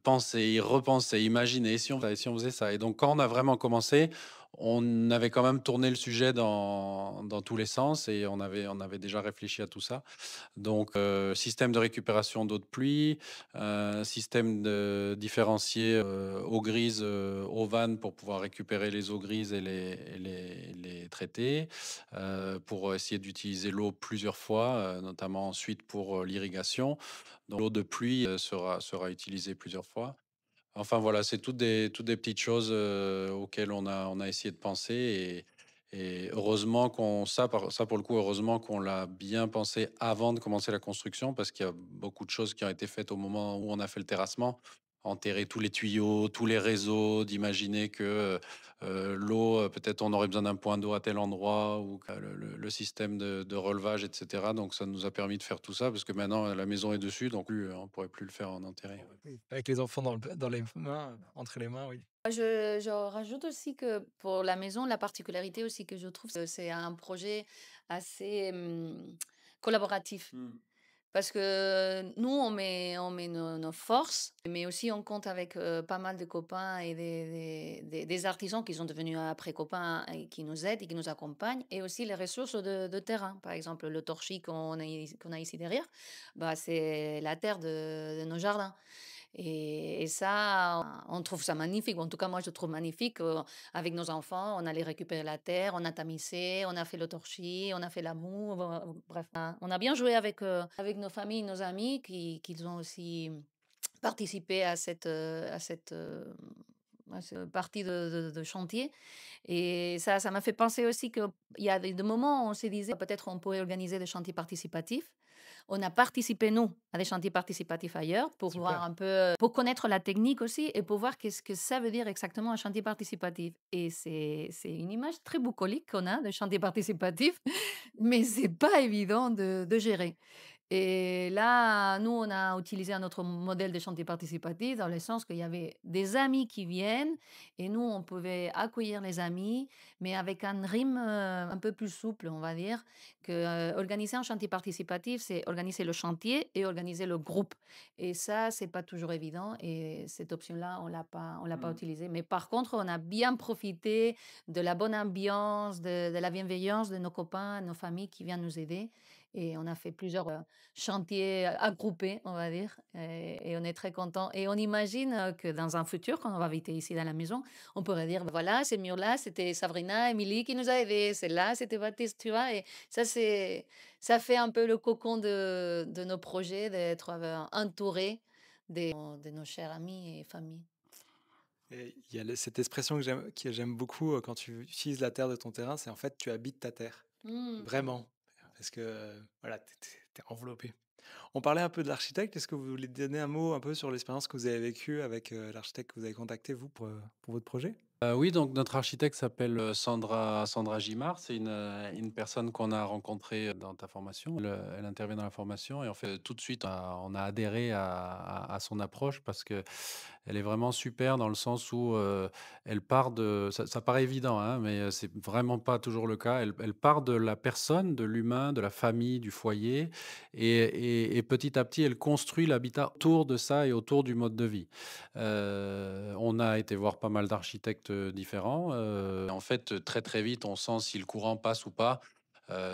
penser, repenser, imaginer si on faisait ça. Et donc quand on a vraiment commencé, on avait quand même tourné le sujet dans tous les sens et on avait déjà réfléchi à tout ça. Donc, système de récupération d'eau de pluie, système différencié eau grise, eau vanne pour pouvoir récupérer les eaux grises et les traiter, pour essayer d'utiliser l'eau plusieurs fois, notamment ensuite pour l'irrigation. Donc, l'eau de pluie sera utilisée plusieurs fois. Enfin voilà, c'est toutes des petites choses auxquelles on a essayé de penser et heureusement ça pour le coup, heureusement qu'on l'a bien pensé avant de commencer la construction parce qu'il y a beaucoup de choses qui ont été faites au moment où on a fait le terrassement. Enterrer tous les tuyaux, tous les réseaux, d'imaginer que l'eau, peut-être on aurait besoin d'un point d'eau à tel endroit ou que le système de relevage, etc. Donc ça nous a permis de faire tout ça parce que maintenant la maison est dessus, donc on pourrait plus le faire en enterré. Oui, avec les enfants dans les mains, entre les mains, oui. Je rajoute aussi que pour la maison, la particularité aussi que je trouve, c'est un projet assez collaboratif. Parce que nous, on met nos forces, mais aussi on compte avec pas mal de copains et des artisans qui sont devenus après copains et qui nous aident et qui nous accompagnent, et aussi les ressources de terrain. Par exemple, le torchis qu'on a ici derrière, bah, c'est la terre de nos jardins. Et ça, on trouve ça magnifique. En tout cas, moi, je trouve magnifique. Avec nos enfants, on allait récupérer la terre, on a tamisé, on a fait le torchis, on a fait la moue. Bref, on a bien joué avec nos familles, nos amis qui ont aussi participé à cette partie de chantier. Et ça m'a fait penser aussi qu'il y a des moments où on se disait peut-être on pourrait organiser des chantiers participatifs. On a participé, nous, à des chantiers participatifs ailleurs pour voir Super. un peu, pour connaître la technique aussi et pour voir qu'est-ce que ça veut dire exactement un chantier participatif. Et c'est une image très bucolique qu'on a de chantier participatif, mais c'est pas évident de gérer. Et là, nous, on a utilisé un autre modèle de chantier participatif dans le sens qu'il y avait des amis qui viennent et nous, on pouvait accueillir les amis, mais avec un rythme un peu plus souple, on va dire, que organiser un chantier participatif, c'est organiser le chantier et organiser le groupe. Et ça, c'est pas toujours évident et cette option-là, on l'a pas utilisée. Mais par contre, on a bien profité de la bonne ambiance, de la bienveillance de nos copains, nos familles qui viennent nous aider. Et on a fait plusieurs chantier groupé, on va dire. Et on est très content. Et on imagine que dans un futur, quand on va habiter ici dans la maison, on pourrait dire, voilà, ces murs-là, c'était Sabrina, Émilie qui nous a aidés. Celle-là, c'était Baptiste, tu vois. Et ça fait un peu le cocon de nos projets, d'être entouré de nos chers amis et familles. Et il y a cette expression que j'aime beaucoup quand tu utilises la terre de ton terrain, c'est en fait tu habites ta terre. Mm. Vraiment. Parce que voilà, t'es enveloppé. On parlait un peu de l'architecte. Est-ce que vous voulez donner un mot un peu sur l'expérience que vous avez vécue avec l'architecte que vous avez contacté, vous, pour votre projet? Oui, donc notre architecte s'appelle Sandra Gimard. C'est une personne qu'on a rencontrée dans ta formation. Elle intervient dans la formation et en fait, tout de suite, on a adhéré à son approche parce que elle est vraiment super dans le sens où elle part de. Ça paraît évident, hein, mais c'est vraiment pas toujours le cas. Elle part de la personne, de l'humain, de la famille, du foyer, et petit à petit, elle construit l'habitat autour de ça et autour du mode de vie. On a été voir pas mal d'architectes différents. En fait, très très vite, on sent si le courant passe ou pas.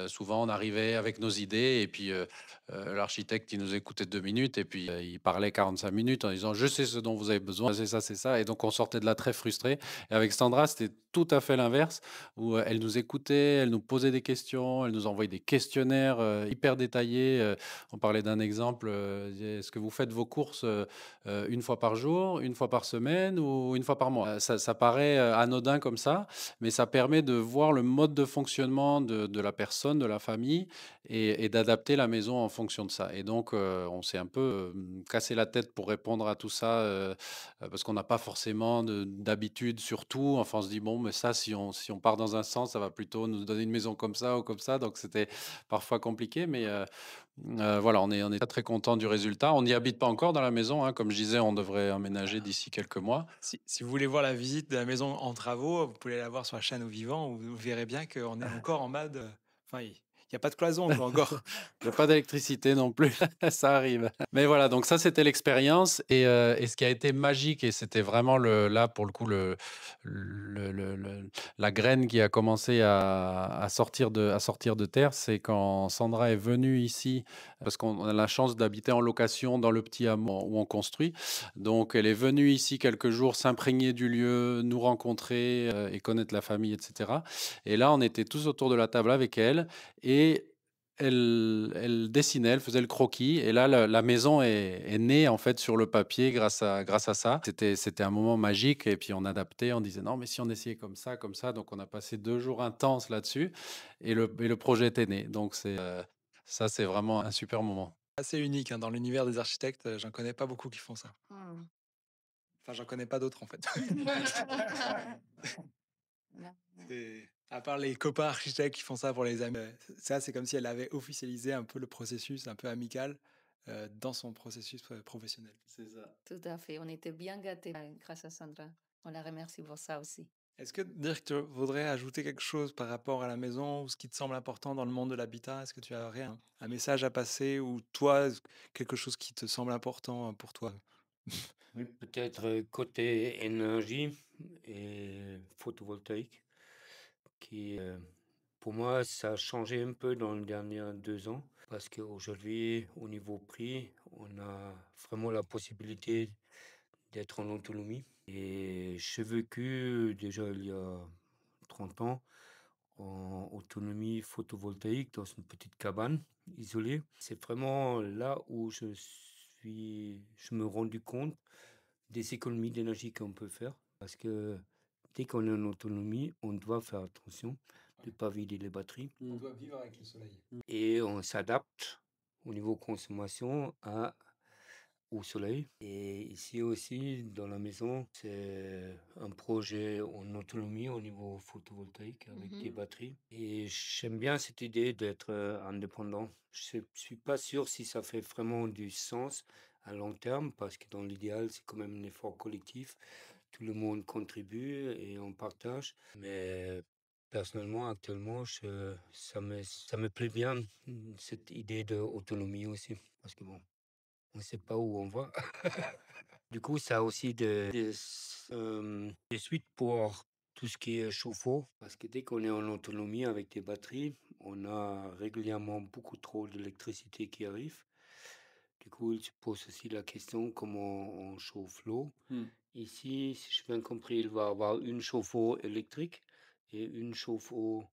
Souvent, on arrivait avec nos idées et puis l'architecte, il nous écoutait 2 minutes et puis il parlait 45 minutes en disant je sais ce dont vous avez besoin, c'est ça, c'est ça. Et donc, on sortait de là très frustré. Et avec Sandra, c'était tout à fait l'inverse où elle nous écoutait, elle nous posait des questions, elle nous envoyait des questionnaires hyper détaillés. On parlait d'un exemple. Est-ce que vous faites vos courses une fois par jour, une fois par semaine ou une fois par mois? Ça paraît anodin comme ça, mais ça permet de voir le mode de fonctionnement de la personne, de la famille et d'adapter la maison en fonction de ça. Et donc, on s'est un peu cassé la tête pour répondre à tout ça parce qu'on n'a pas forcément d'habitude sur tout. Enfin, on se dit, bon, mais ça, si on part dans un sens, ça va plutôt nous donner une maison comme ça ou comme ça. Donc, c'était parfois compliqué, mais voilà, on est très content du résultat. On n'y habite pas encore dans la maison, hein. Comme je disais, on devrait emménager d'ici quelques mois. Si vous voulez voir la visite de la maison en travaux, vous pouvez la voir sur la chaîne Au Vivant, où vous verrez bien qu'on est encore en mode. Enfin, il n'y a pas de cloison, quoi, encore. Il y a pas d'électricité non plus, ça arrive. Mais voilà, donc ça, c'était l'expérience et ce qui a été magique et c'était vraiment là, pour le coup, la graine qui a commencé à sortir de terre, c'est quand Sandra est venue ici, parce qu'on a la chance d'habiter en location dans le petit hameau où on construit. Donc elle est venue ici quelques jours s'imprégner du lieu, nous rencontrer, et connaître la famille et cetera. Et là, on était tous autour de la table avec elle et elle dessinait, elle faisait le croquis et là, la maison est née, en fait, sur le papier grâce à ça. C'était un moment magique et puis on adaptait, on disait: «Non, mais si on essayait comme ça», donc on a passé 2 jours intenses là-dessus et le projet était né. Donc ça, c'est vraiment un super moment. Assez unique hein, dans l'univers des architectes. J'en connais pas beaucoup qui font ça. Mm. Enfin, j'en connais pas d'autres, en fait. Là. À part les copains architectes qui font ça pour les amis. Ça, c'est comme si elle avait officialisé un peu le processus, un peu amical, dans son processus professionnel. C'est ça. Tout à fait. On était bien gâtés grâce à Sandra. On la remercie pour ça aussi. Est-ce que dire que tu voudrais ajouter quelque chose par rapport à la maison ou ce qui te semble important dans le monde de l'habitat? Est-ce que tu as rien, un message à passer ou toi, quelque chose qui te semble important pour toi? Oui, peut-être côté énergie et photovoltaïque, qui pour moi, ça a changé un peu dans les derniers 2 ans parce qu'aujourd'hui, au niveau prix, on a vraiment la possibilité d'être en autonomie. Et j'ai vécu déjà il y a 30 ans en autonomie photovoltaïque dans une petite cabane isolée. C'est vraiment là où je me rendu compte des économies d'énergie qu'on peut faire parce que dès qu'on est en autonomie, on doit faire attention de ne pas vider les batteries On doit vivre avec le soleil. et on s'adapte au niveau consommation au soleil. Et ici aussi, dans la maison, c'est un projet en autonomie au niveau photovoltaïque avec des batteries. Et j'aime bien cette idée d'être indépendant. Je ne suis pas sûr si ça fait vraiment du sens à long terme parce que dans l'idéal, c'est quand même un effort collectif. Tout le monde contribue et on partage. Mais personnellement, actuellement, ça me plaît bien, cette idée d'autonomie aussi. Parce que bon, on ne sait pas où on va. Du coup, ça a aussi des suites pour tout ce qui est chauffe-eau, parce que dès qu'on est en autonomie avec des batteries, on a régulièrement beaucoup trop d'électricité qui arrive. Du coup, il se pose aussi la question comment on chauffe l'eau. Hmm. Ici, si j'ai bien compris, il va y avoir une chauffe-eau électrique et une chauffe-eau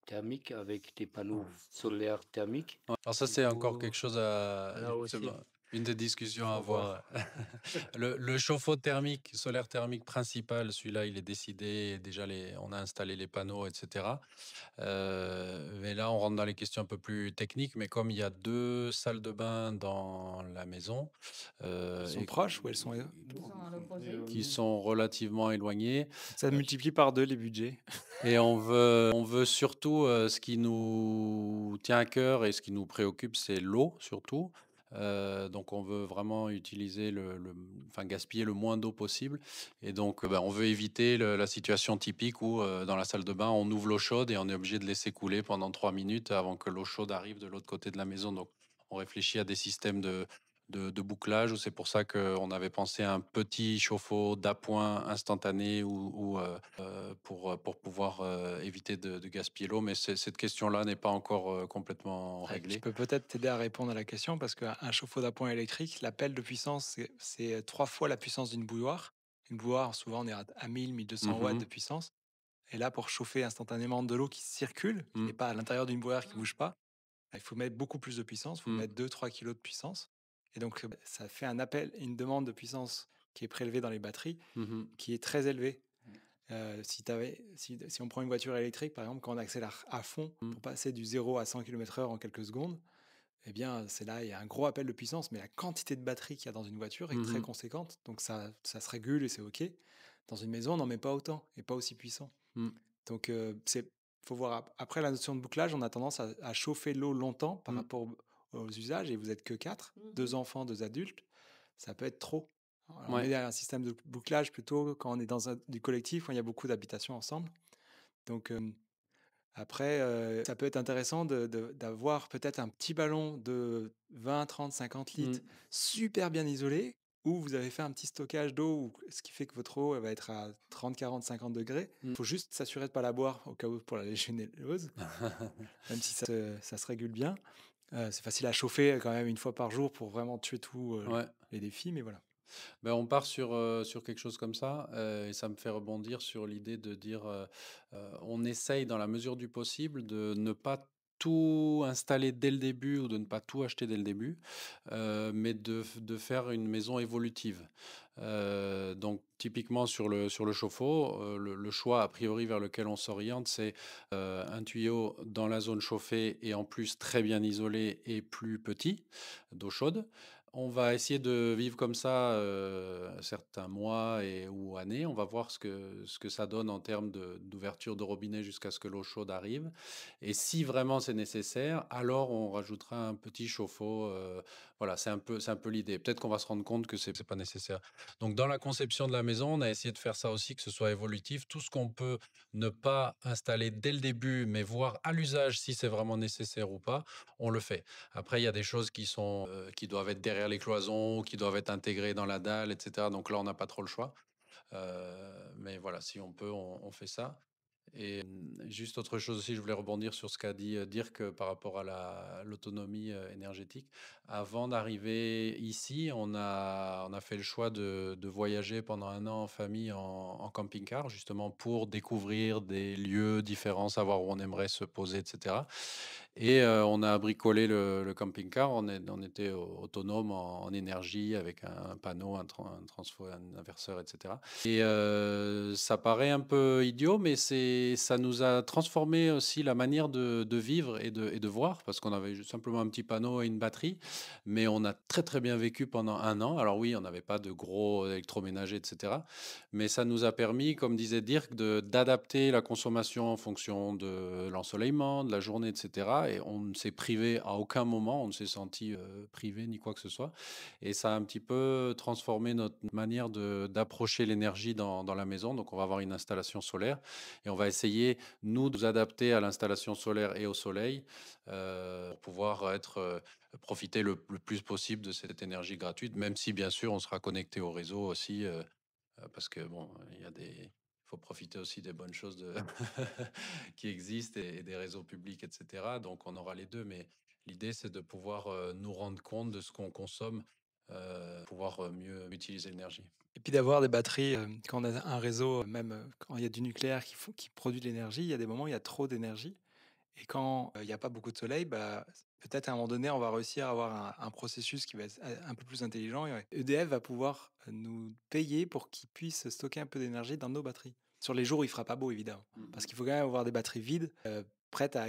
thermique avec des panneaux solaires thermiques. Ouais. Alors ça, Du c'est encore coup, quelque chose à... là aussi, justement, une des il discussions à faut voir. avoir. Le chauffe-eau thermique, solaire thermique principal, celui-là, il est décidé. Déjà, on a installé les panneaux, etc. Mais là, on rentre dans les questions un peu plus techniques. Mais comme il y a 2 salles de bain dans la maison, Elles sont et proches ou elles sont... Ils sont à l'opposé. qui sont relativement éloignées, Ça multiplie par 2 les budgets. et on veut surtout, ce qui nous tient à cœur et ce qui nous préoccupe, c'est l'eau surtout. Donc on veut vraiment utiliser enfin gaspiller le moins d'eau possible, et donc, on veut éviter la situation typique où, dans la salle de bain, on ouvre l'eau chaude et on est obligé de laisser couler pendant 3 minutes avant que l'eau chaude arrive de l'autre côté de la maison. Donc on réfléchit à des systèmes de bouclage. C'est pour ça qu'on avait pensé à un petit chauffe-eau d'appoint instantané pour pouvoir éviter de gaspiller l'eau. Mais cette question-là n'est pas encore complètement Ouais, je réglée. peux peut-être t'aider à répondre à la question parce qu'un chauffe-eau d'appoint électrique, l'appel de puissance, c'est 3 fois la puissance d'une bouilloire. Une bouilloire, souvent, on est à 1000-1200 watts de Mhm. puissance. Et là, pour chauffer instantanément de l'eau qui circule, qui n'est Mm. pas à l'intérieur d'une bouilloire qui bouge pas, il faut mettre beaucoup plus de puissance. Il faut Mm. mettre 2-3 kilos de puissance. Et donc, ça fait un appel, une demande de puissance qui est prélevée dans les batteries, Mhm. qui est très élevée. Si on prend une voiture électrique, par exemple, quand on accélère à fond Mm. pour passer du 0 à 100 km/h en quelques secondes, eh bien, c'est là, il y a un gros appel de puissance, mais la quantité de batterie qu'il y a dans une voiture est très Mhm. conséquente. Donc, ça se régule et c'est OK. Dans une maison, on n'en met pas autant et pas aussi puissant. Mm. Donc, faut voir. Après, la notion de bouclage, on a tendance à chauffer l'eau longtemps par Mm. rapport aux usages et vous êtes que 4, 2 enfants, 2 adultes. Ça peut être trop. Alors, on Ouais. met un système de bouclage plutôt quand on est dans du collectif, quand il y a beaucoup d'habitations ensemble. Donc, après, ça peut être intéressant d'avoir peut-être un petit ballon de 20, 30, 50 Mm. litres, super bien isolé, où vous avez fait un petit stockage d'eau, ce qui fait que votre eau elle va être à 30, 40, 50 degrés. Mm. Il faut juste s'assurer de ne pas la boire au cas où pour la légionellose, même si ça se régule bien. C'est facile à chauffer quand même une fois par jour pour vraiment tuer tous Ouais. les défis, mais voilà. On part sur quelque chose comme ça, et ça me fait rebondir sur l'idée de dire, on essaye dans la mesure du possible de ne pas tout installer dès le début ou de ne pas tout acheter dès le début, mais de faire une maison évolutive. Donc typiquement sur le chauffe-eau, le choix a priori vers lequel on s'oriente, c'est un tuyau dans la zone chauffée et en plus très bien isolé et plus petit, d'eau chaude. On va essayer de vivre comme ça, certains mois ou années. On va voir ce que ça donne en termes d'ouverture de robinet jusqu'à ce que l'eau chaude arrive. Et si vraiment c'est nécessaire, alors on rajoutera un petit chauffe-eau. Voilà, c'est un peu l'idée. Peut-être qu'on va se rendre compte que c'est pas nécessaire. Donc dans la conception de la maison, on a essayé de faire ça aussi, que ce soit évolutif. Tout ce qu'on peut ne pas installer dès le début, mais voir à l'usage si c'est vraiment nécessaire ou pas, on le fait. Après, il y a des choses qui doivent être derrière les cloisons, qui doivent être intégrées dans la dalle, etc. Donc là, on n'a pas trop le choix. Mais voilà, si on peut, on fait ça. Et juste autre chose aussi, je voulais rebondir sur ce qu'a dit Dirk par rapport à l'autonomie énergétique. Avant d'arriver ici, on a fait le choix de voyager pendant un an en famille en camping-car, justement pour découvrir des lieux différents, savoir où on aimerait se poser, etc. Et on a bricolé le camping-car. On était autonome en énergie avec un panneau, un inverseur, etc. Et ça paraît un peu idiot, mais ça nous a transformé aussi la manière de vivre et de voir, parce qu'on avait juste simplement un petit panneau et une batterie, mais on a très très bien vécu pendant un an. Alors oui, on n'avait pas de gros électroménagers, etc. Mais ça nous a permis, comme disait Dirk, d'adapter la consommation en fonction de l'ensoleillement, de la journée, etc. Et on ne s'est privé à aucun moment, on ne s'est senti privé ni quoi que ce soit. Et ça a un petit peu transformé notre manière d'approcher l'énergie dans la maison. Donc on va avoir une installation solaire et on va essayer, nous, de nous adapter à l'installation solaire et au soleil, pour pouvoir profiter le plus possible de cette énergie gratuite, même si bien sûr on sera connecté au réseau aussi. Parce que bon, il faut profiter aussi des bonnes choses qui existent et des réseaux publics, etc. Donc, on aura les deux. Mais l'idée, c'est de pouvoir nous rendre compte de ce qu'on consomme, pouvoir mieux utiliser l'énergie. Et puis d'avoir des batteries, quand on a un réseau, même quand il y a du nucléaire qui produit de l'énergie, il y a des moments où il y a trop d'énergie. Et quand il n'y a pas beaucoup de soleil, bah, peut-être à un moment donné, on va réussir à avoir un processus qui va être un peu plus intelligent. Et EDF va pouvoir nous payer pour qu'ils puissent stocker un peu d'énergie dans nos batteries. Sur les jours où il fera pas beau, évidemment. Parce qu'il faut quand même avoir des batteries vides, prêtes à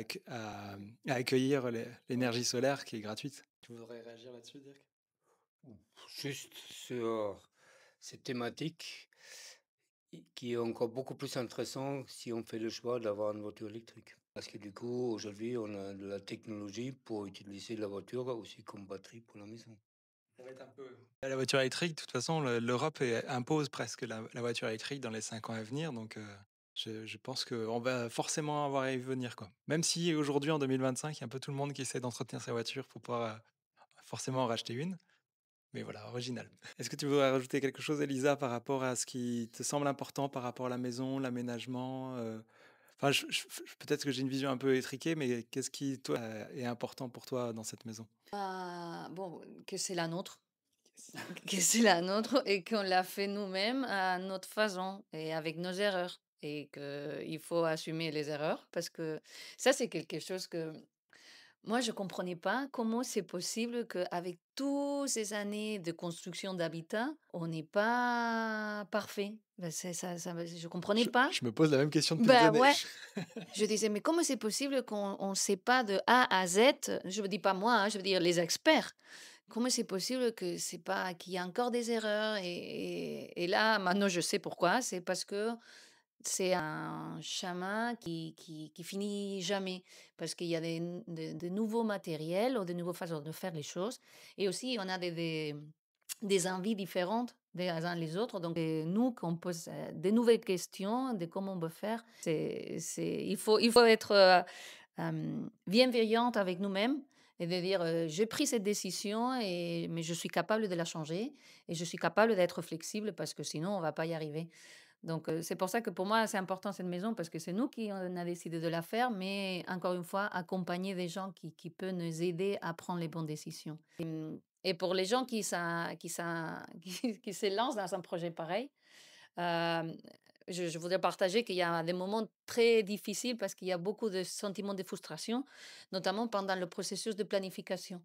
accueillir l'énergie solaire qui est gratuite. Tu voudrais réagir là-dessus, Dirk? Juste sur cette thématique qui est encore beaucoup plus intéressant si on fait le choix d'avoir une voiture électrique. Parce que du coup, aujourd'hui, on a de la technologie pour utiliser la voiture aussi comme batterie pour la maison. Ça va être un peu... La voiture électrique, de toute façon, l'Europe impose presque la voiture électrique dans les 5 ans à venir. Donc, je pense qu'on va forcément avoir à y venir, quoi. Même si aujourd'hui, en 2025, il y a un peu tout le monde qui essaie d'entretenir sa voiture pour pouvoir forcément en racheter une. Mais voilà, original. Est-ce que tu voudrais rajouter quelque chose, Elisa, par rapport à ce qui te semble important par rapport à la maison, l'aménagement Enfin, peut-être que j'ai une vision un peu étriquée, mais qu'est-ce qui, toi, est important pour toi dans cette maison? Bon, que c'est la nôtre, que c'est la nôtre et qu'on l'a fait nous-mêmes à notre façon et avec nos erreurs. Et qu'il faut assumer les erreurs parce que ça, c'est quelque chose que moi, je comprenais pas comment c'est possible qu'avec toutes ces années de construction d'habitat, on n'est pas parfait. Ben, je comprenais pas. Je me pose la même question depuis des Ben années. ouais, je disais, mais comment c'est possible qu'on ne sait pas de A à Z? Je ne dis pas moi, hein, je veux dire les experts. Comment c'est possible que c'est pas qu'il y a encore des erreurs et là, maintenant, je sais pourquoi. C'est parce que c'est un chemin qui finit jamais parce qu'il y a de nouveaux matériels ou de nouvelles façons de faire les choses. Et aussi, on a des envies différentes des uns les autres. Donc, nous, qu'on pose des nouvelles questions de comment on peut faire, il faut être bienveillante avec nous-mêmes et de dire j'ai pris cette décision, mais je suis capable de la changer et je suis capable d'être flexible parce que sinon, on ne va pas y arriver. Donc, c'est pour ça que pour moi, c'est important cette maison parce que c'est nous qui on a décidé de la faire, mais encore une fois, accompagner des gens qui peuvent nous aider à prendre les bonnes décisions. Et pour les gens qui se lancent dans un projet pareil, euh, je voudrais partager qu'il y a des moments très difficiles parce qu'il y a beaucoup de sentiments de frustration, notamment pendant le processus de planification.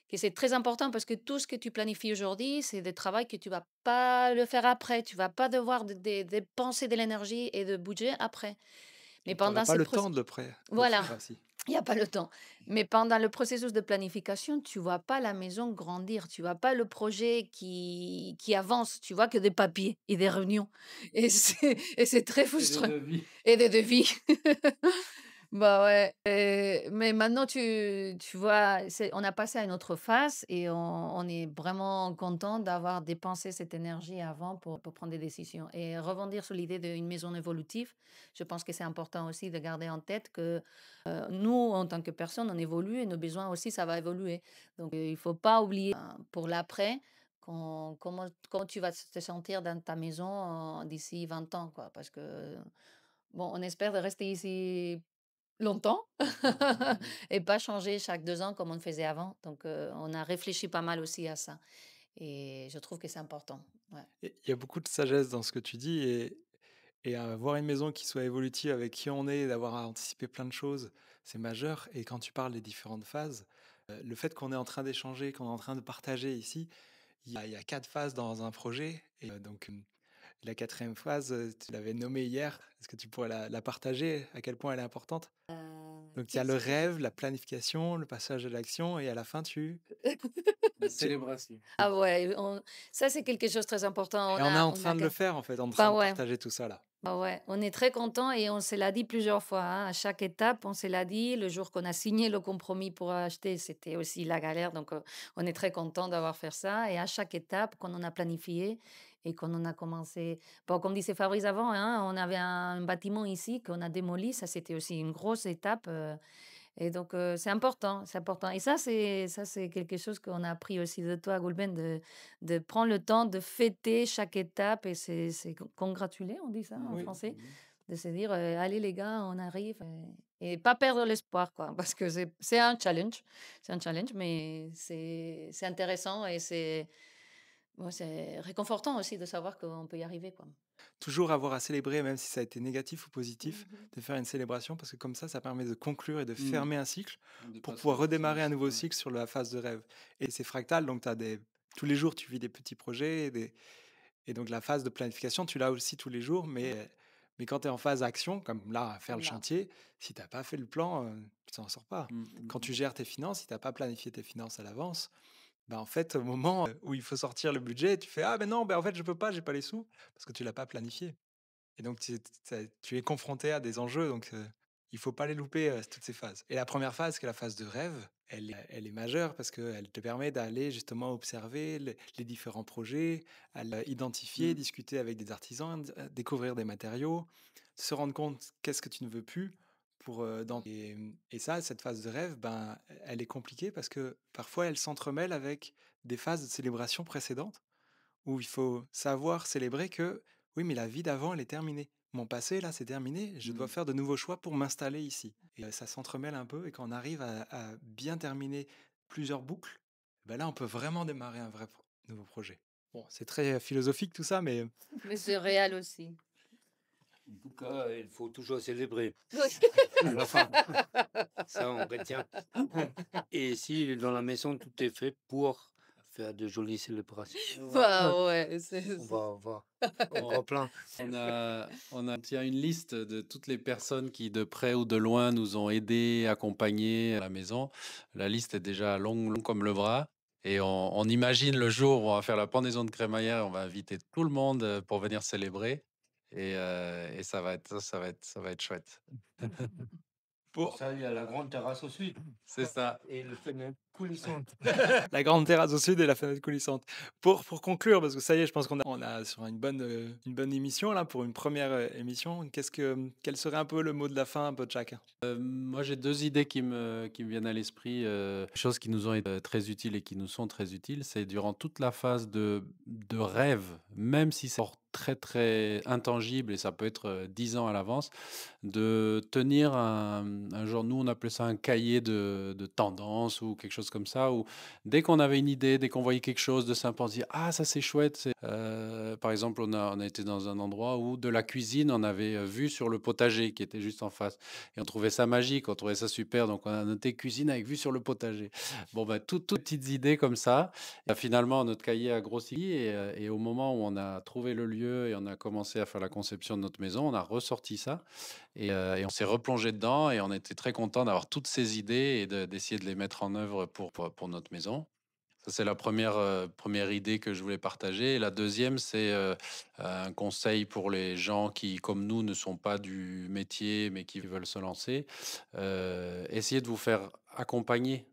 Que c'est très important parce que tout ce que tu planifies aujourd'hui, c'est des travaux que tu vas pas le faire après. Tu vas pas devoir dépenser de l'énergie et de budget après. Mais Tu n'auras pendant pas ce le temps processus, de le voilà, faire aussi. il n'y a pas le temps. Mais pendant le processus de planification, tu vois pas la maison grandir. Tu vois pas le projet qui avance. Tu vois que des papiers et des réunions. Et c'est très frustrant. Et des devis. Bah ouais, mais maintenant tu vois, on a passé à une autre phase et on est vraiment content d'avoir dépensé cette énergie avant pour prendre des décisions. Et rebondir sur l'idée d'une maison évolutive, je pense que c'est important aussi de garder en tête que nous, en tant que personne, on évolue et nos besoins aussi, ça va évoluer. Donc il faut pas oublier pour l'après, comment tu vas te sentir dans ta maison d'ici 20 ans, quoi. Parce que, bon, on espère de rester ici longtemps et pas changer chaque 2 ans comme on le faisait avant. Donc, on a réfléchi pas mal aussi à ça et je trouve que c'est important. Ouais. Il y a beaucoup de sagesse dans ce que tu dis et avoir une maison qui soit évolutive avec qui on est, d'avoir à anticiper plein de choses, c'est majeur. Et quand tu parles des différentes phases, le fait qu'on est en train d'échanger, qu'on est en train de partager ici, il y a 4 phases dans un projet. Et donc, la quatrième phase, tu l'avais nommée hier. Est-ce que tu pourrais la partager, à quel point elle est importante? Donc, il y a le Qu'est-ce que rêve, la planification, le passage à l'action, et à la fin, La célébration. ah ouais, ça, c'est quelque chose de très important. et on est en train de le faire, en fait, en train Bah de ouais. partager tout ça là. Ah ouais, on est très content et on se l'a dit plusieurs fois, hein. À chaque étape, on se l'a dit. Le jour qu'on a signé le compromis pour acheter, c'était aussi la galère. Donc, on est très content d'avoir fait ça. Et à chaque étape qu'on en a planifié et qu'on en a commencé. Bon, comme disait Fabrice avant, hein, on avait un bâtiment ici qu'on a démoli. Ça, c'était aussi une grosse étape. Et donc, c'est important, c'est important. Et ça, c'est quelque chose qu'on a appris aussi de toi, Goulben, de prendre le temps de fêter chaque étape et c'est congratuler, on dit ça en Mmh. Oui. français, de se dire, allez les gars, on arrive, et pas perdre l'espoir, quoi, parce que c'est un challenge, mais c'est intéressant et c'est réconfortant aussi de savoir qu'on peut y arriver, quoi. Toujours avoir à célébrer, même si ça a été négatif ou positif, Mhm. de faire une célébration, parce que comme ça permet de conclure et de Mmh. fermer un cycle De pour passer pouvoir à autre redémarrer un chose. nouveau Ouais. cycle sur la phase de rêve. Et c'est fractal, donc tous les jours, tu vis des petits projets, et donc la phase de planification, tu l'as aussi tous les jours, mais quand tu es en phase action, comme là, à faire le Là. chantier, si tu n'as pas fait le plan, tu t'en sors pas. Mmh, Quand tu mmh. gères tes finances, si tu n'as pas planifié tes finances à l'avance, bah en fait, au moment où il faut sortir le budget, tu fais ah ben non, ben en fait je peux pas, j'ai pas les sous parce que tu l'as pas planifié. Et donc tu es confronté à des enjeux, donc il faut pas les louper toutes ces phases. Et la première phase, qui est la phase de rêve, elle est majeure parce qu'elle te permet d'aller justement observer les différents projets, identifier, Mmh. discuter avec des artisans, découvrir des matériaux, se rendre compte qu'est-ce que tu ne veux plus et ça, cette phase de rêve, ben, elle est compliquée parce que parfois elle s'entremêle avec des phases de célébration précédentes où il faut savoir célébrer que oui, mais la vie d'avant, elle est terminée. Mon passé, là, c'est terminé. Je dois Mmh. faire de nouveaux choix pour m'installer ici. Et ça s'entremêle un peu. Et quand on arrive à bien terminer plusieurs boucles, ben là, on peut vraiment démarrer un vrai nouveau projet. Bon, c'est très philosophique tout ça, mais Mais c'est réel aussi. En tout cas, il faut toujours célébrer Oui. à la fin. Ça, on retient. Et si dans la maison, tout est fait pour faire de jolies célébrations. Bah ouais, On va plein. Tient une liste de toutes les personnes qui, de près ou de loin, nous ont aidés, accompagnés à la maison. La liste est déjà longue comme le bras. Et on imagine le jour où on va faire la pendaison de crémaillère, on va inviter tout le monde pour venir célébrer. Et ça va être chouette. Pour pour ça, il y a la grande terrasse au sud C'est ça. et le fenêtre coulissante. la grande terrasse au sud et la fenêtre coulissante. Pour conclure, parce que ça y est, je pense qu'on a sur une bonne émission là pour une première émission. Quel serait un peu le mot de la fin, un peu de chacun? Moi, j'ai deux idées qui me viennent à l'esprit, choses qui nous ont été très utiles et qui nous sont très utiles. C'est durant toute la phase de rêve, même si c'est encore très, très intangible et ça peut être 10 ans à l'avance, de tenir un genre, nous, on appelait ça un cahier de tendance ou quelque chose comme ça, où dès qu'on avait une idée, dès qu'on voyait quelque chose de sympa, on se dit, ah, ça c'est chouette. Par exemple, on a été dans un endroit où de la cuisine, on avait vu sur le potager qui était juste en face. Et on trouvait ça magique, on trouvait ça super. Donc, on a noté cuisine avec vue sur le potager. Bon, bah, toutes petites idées comme ça. Et finalement, notre cahier a grossi. Et au moment où on a trouvé le lieu et on a commencé à faire la conception de notre maison, on a ressorti ça. Et on s'est replongé dedans. Et on était très content d'avoir toutes ces idées et d'essayer de les mettre en œuvre pour notre maison. Ça, c'est la première idée que je voulais partager. Et la deuxième, c'est un conseil pour les gens qui, comme nous, ne sont pas du métier, mais qui veulent se lancer. Essayez de vous faire accompagner.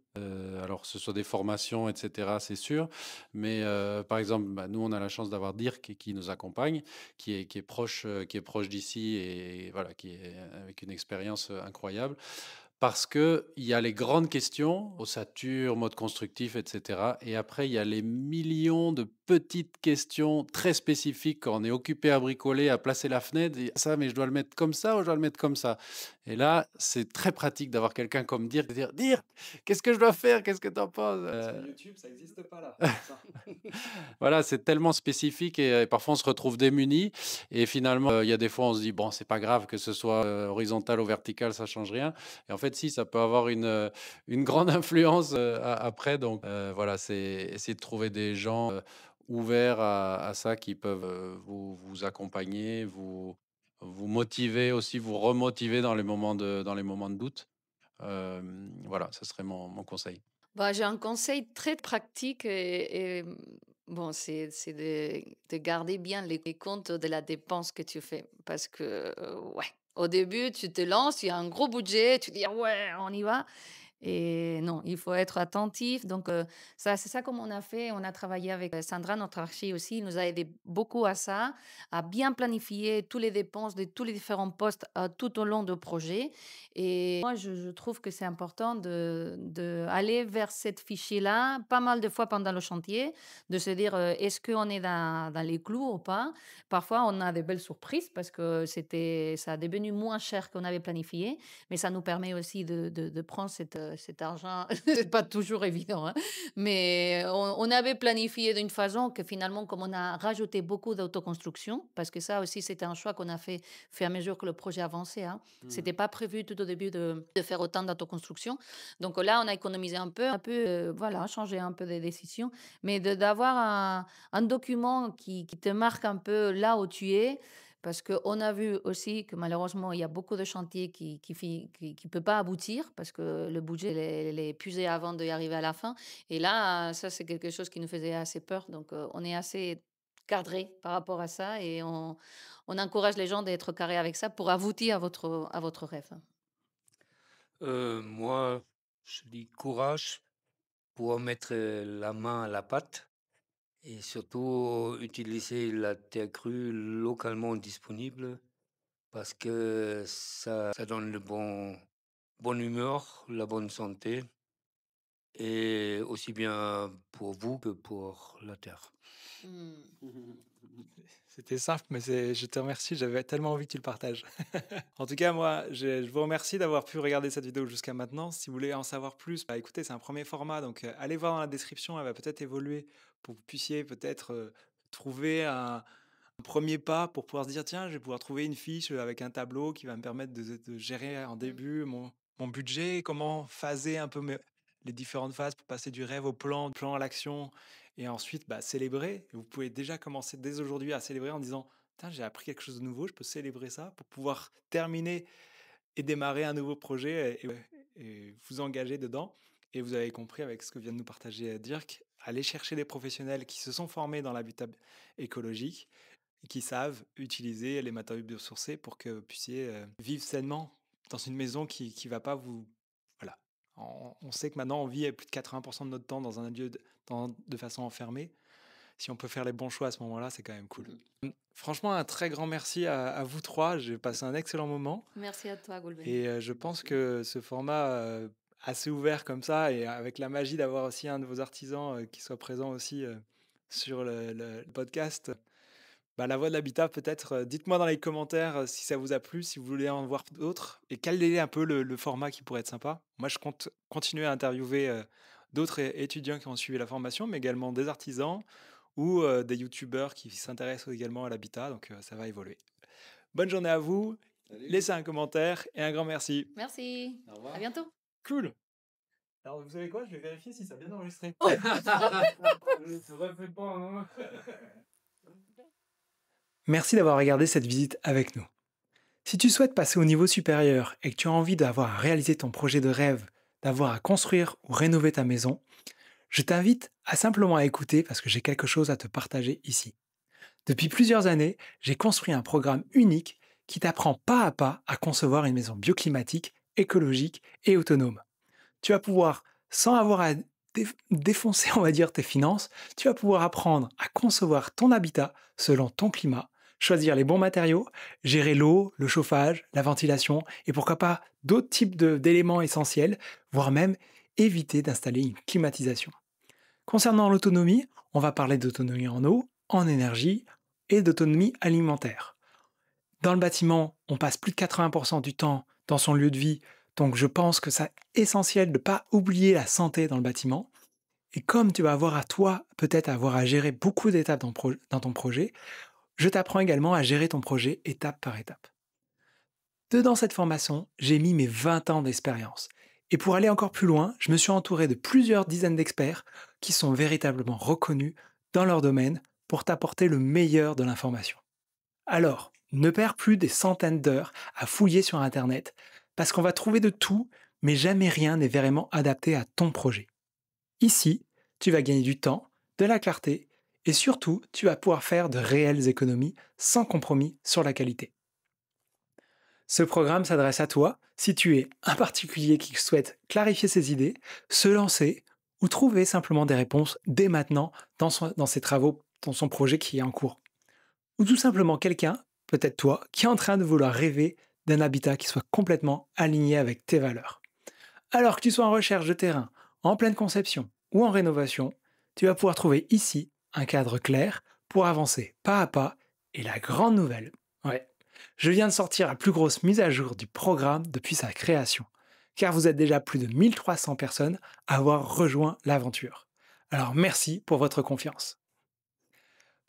Alors, que ce soit des formations, etc., c'est sûr. Mais par exemple, bah, nous, on a la chance d'avoir Dirk qui nous accompagne, qui est proche d'ici et voilà, qui est avec une expérience incroyable. Parce que il y a les grandes questions, ossature, mode constructif, et cetera. Et après, il y a les millions de petites questions très spécifiques quand on est occupé à bricoler, à placer la fenêtre et ça, mais je dois le mettre comme ça ou je dois le mettre comme ça? Et là, c'est très pratique d'avoir quelqu'un comme Dirk, de dire: «Dirk, qu'est-ce que je dois faire? Qu'est-ce que tu en penses?» Sur YouTube, ça n'existe pas là. Ça. Voilà, c'est tellement spécifique et parfois on se retrouve démuni et finalement, il y a des fois on se dit: «Bon, c'est pas grave que ce soit, horizontal ou vertical, ça change rien» et en fait si, ça peut avoir une grande influence, après donc voilà, c'est essayer de trouver des gens, ouverts à ça qui peuvent, vous accompagner, vous motiver aussi, vous remotiver dans les moments de doute. Voilà, ce serait mon conseil. Bah, j'ai un conseil très pratique et bon, c'est de garder bien les comptes de la dépense que tu fais. Parce que, ouais, au début, tu te lances, il y a un gros budget, tu dis: «Ah ouais, on y va» Et non, il faut être attentif. Donc, ça, c'est ça comme on a fait. On a travaillé avec Sandra, notre archi aussi. Il nous a aidé beaucoup à ça, à bien planifier toutes les dépenses de tous les différents postes tout au long du projet. Et moi, je trouve que c'est important de aller vers cette fichier-là pas mal de fois pendant le chantier, de se dire est-ce qu'on est dans les clous ou pas. Parfois, on a de belles surprises parce que ça a devenu moins cher qu'on avait planifié, mais ça nous permet aussi de prendre cet argent. C'est pas toujours évident, hein, mais on avait planifié d'une façon que finalement, comme on a rajouté beaucoup d'autoconstruction, parce que ça aussi, c'était un choix qu'on a fait à mesure que le projet avançait. Hein. C'était pas prévu tout au début de faire autant d'autoconstruction. Donc là, on a économisé un peu, voilà, changé un peu des décisions, mais d'avoir un document qui te marque un peu là où tu es, parce qu'on a vu aussi que malheureusement, il y a beaucoup de chantiers qui peut pas aboutir parce que le budget il est épuisé avant d'y arriver à la fin. Et là, ça, c'est quelque chose qui nous faisait assez peur. Donc, on est assez cadré par rapport à ça et on encourage les gens d'être carrés avec ça pour aboutir à votre rêve. Moi, je dis courage pour mettre la main à la pâte et surtout utiliser la terre crue localement disponible parce que ça donne le bonne humeur, la bonne santé et aussi bien pour vous que pour la terre. C'était simple, mais je te remercie, j'avais tellement envie que tu le partages. En tout cas, moi, je vous remercie d'avoir pu regarder cette vidéo jusqu'à maintenant. Si vous voulez en savoir plus, bah, écoutez, c'est un premier format, donc allez voir dans la description, elle va peut-être évoluer pour que vous puissiez peut-être trouver un premier pas pour pouvoir se dire, tiens, je vais pouvoir trouver une fiche avec un tableau qui va me permettre de gérer en début mon budget, comment phaser un peu les différentes phases pour passer du rêve au plan à l'action, et ensuite bah, célébrer. Vous pouvez déjà commencer dès aujourd'hui à célébrer en disant, tiens, j'ai appris quelque chose de nouveau, je peux célébrer ça pour pouvoir terminer et démarrer un nouveau projet et vous engager dedans. Et vous avez compris avec ce que vient de nous partager Dirk, aller chercher des professionnels qui se sont formés dans l'habitat écologique et qui savent utiliser les matériaux biosourcés pour que vous puissiez vivre sainement dans une maison qui ne va pas vous... Voilà. On sait que maintenant, on vit plus de 80% de notre temps dans un lieu de façon enfermée. Si on peut faire les bons choix à ce moment-là, c'est quand même cool. Franchement, un très grand merci à vous trois. J'ai passé un excellent moment. Merci à toi, Goulben. Et je pense que ce format assez ouvert comme ça, et avec la magie d'avoir aussi un de vos artisans qui soit présent aussi sur le podcast, bah, la voix de l'habitat, peut-être, dites-moi dans les commentaires si ça vous a plu, si vous voulez en voir d'autres, et quel est un peu le format qui pourrait être sympa. Moi, je compte continuer à interviewer d'autres étudiants qui ont suivi la formation, mais également des artisans ou des youtubeurs qui s'intéressent également à l'habitat, donc ça va évoluer. Bonne journée à vous, laissez un commentaire et un grand merci. Merci. À bientôt. Cool. Alors, vous savez quoi? Je vais vérifier si ça a bien enregistré. Merci d'avoir regardé cette visite avec nous. Si tu souhaites passer au niveau supérieur et que tu as envie d'avoir à réaliser ton projet de rêve, d'avoir à construire ou rénover ta maison, je t'invite à simplement écouter parce que j'ai quelque chose à te partager ici. Depuis plusieurs années, j'ai construit un programme unique qui t'apprend pas à pas à concevoir une maison bioclimatique, écologique et autonome. Tu vas pouvoir, sans avoir à défoncer, on va dire, tes finances, tu vas pouvoir apprendre à concevoir ton habitat selon ton climat, choisir les bons matériaux, gérer l'eau, le chauffage, la ventilation et pourquoi pas d'autres types d'éléments essentiels, voire même éviter d'installer une climatisation. Concernant l'autonomie, on va parler d'autonomie en eau, en énergie et d'autonomie alimentaire. Dans le bâtiment, on passe plus de 80% du temps dans son lieu de vie, donc je pense que c'est essentiel de ne pas oublier la santé dans le bâtiment. Et comme tu vas avoir peut-être avoir à gérer beaucoup d'étapes dans ton projet, je t'apprends également à gérer ton projet étape par étape. Dans cette formation, j'ai mis mes 20 ans d'expérience. Et pour aller encore plus loin, je me suis entouré de plusieurs dizaines d'experts qui sont véritablement reconnus dans leur domaine pour t'apporter le meilleur de l'information. Alors, ne perds plus des centaines d'heures à fouiller sur Internet, parce qu'on va trouver de tout, mais jamais rien n'est vraiment adapté à ton projet. Ici, tu vas gagner du temps, de la clarté, et surtout, tu vas pouvoir faire de réelles économies sans compromis sur la qualité. Ce programme s'adresse à toi si tu es un particulier qui souhaite clarifier ses idées, se lancer ou trouver simplement des réponses dès maintenant dans ses travaux, dans son projet qui est en cours. Ou tout simplement quelqu'un, peut-être toi, qui est en train de vouloir rêver d'un habitat qui soit complètement aligné avec tes valeurs. Alors que tu sois en recherche de terrain, en pleine conception ou en rénovation, tu vas pouvoir trouver ici un cadre clair pour avancer pas à pas. Et la grande nouvelle, ouais, je viens de sortir la plus grosse mise à jour du programme depuis sa création, car vous êtes déjà plus de 1300 personnes à avoir rejoint l'aventure. Alors merci pour votre confiance.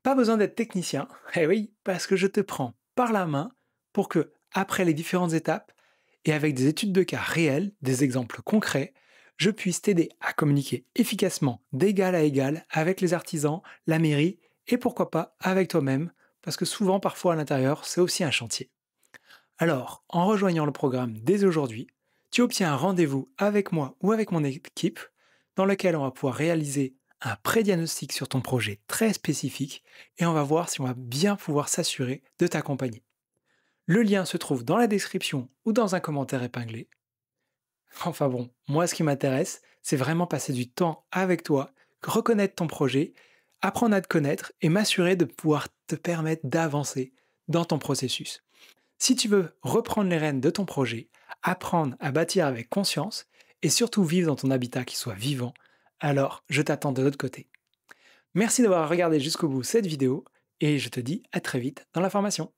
Pas besoin d'être technicien, eh oui, parce que je te prends par la main pour que, après les différentes étapes, et avec des études de cas réelles, des exemples concrets, je puisse t'aider à communiquer efficacement d'égal à égal avec les artisans, la mairie et pourquoi pas avec toi-même, parce que souvent, parfois à l'intérieur, c'est aussi un chantier. Alors, en rejoignant le programme dès aujourd'hui, tu obtiens un rendez-vous avec moi ou avec mon équipe dans lequel on va pouvoir réaliser un pré-diagnostic sur ton projet très spécifique et on va voir si on va bien pouvoir s'assurer de t'accompagner. Le lien se trouve dans la description ou dans un commentaire épinglé. Enfin bon, moi ce qui m'intéresse, c'est vraiment passer du temps avec toi, reconnaître ton projet, apprendre à te connaître et m'assurer de pouvoir te permettre d'avancer dans ton processus. Si tu veux reprendre les rênes de ton projet, apprendre à bâtir avec conscience et surtout vivre dans ton habitat qui soit vivant, alors je t'attends de l'autre côté. Merci d'avoir regardé jusqu'au bout cette vidéo et je te dis à très vite dans la formation.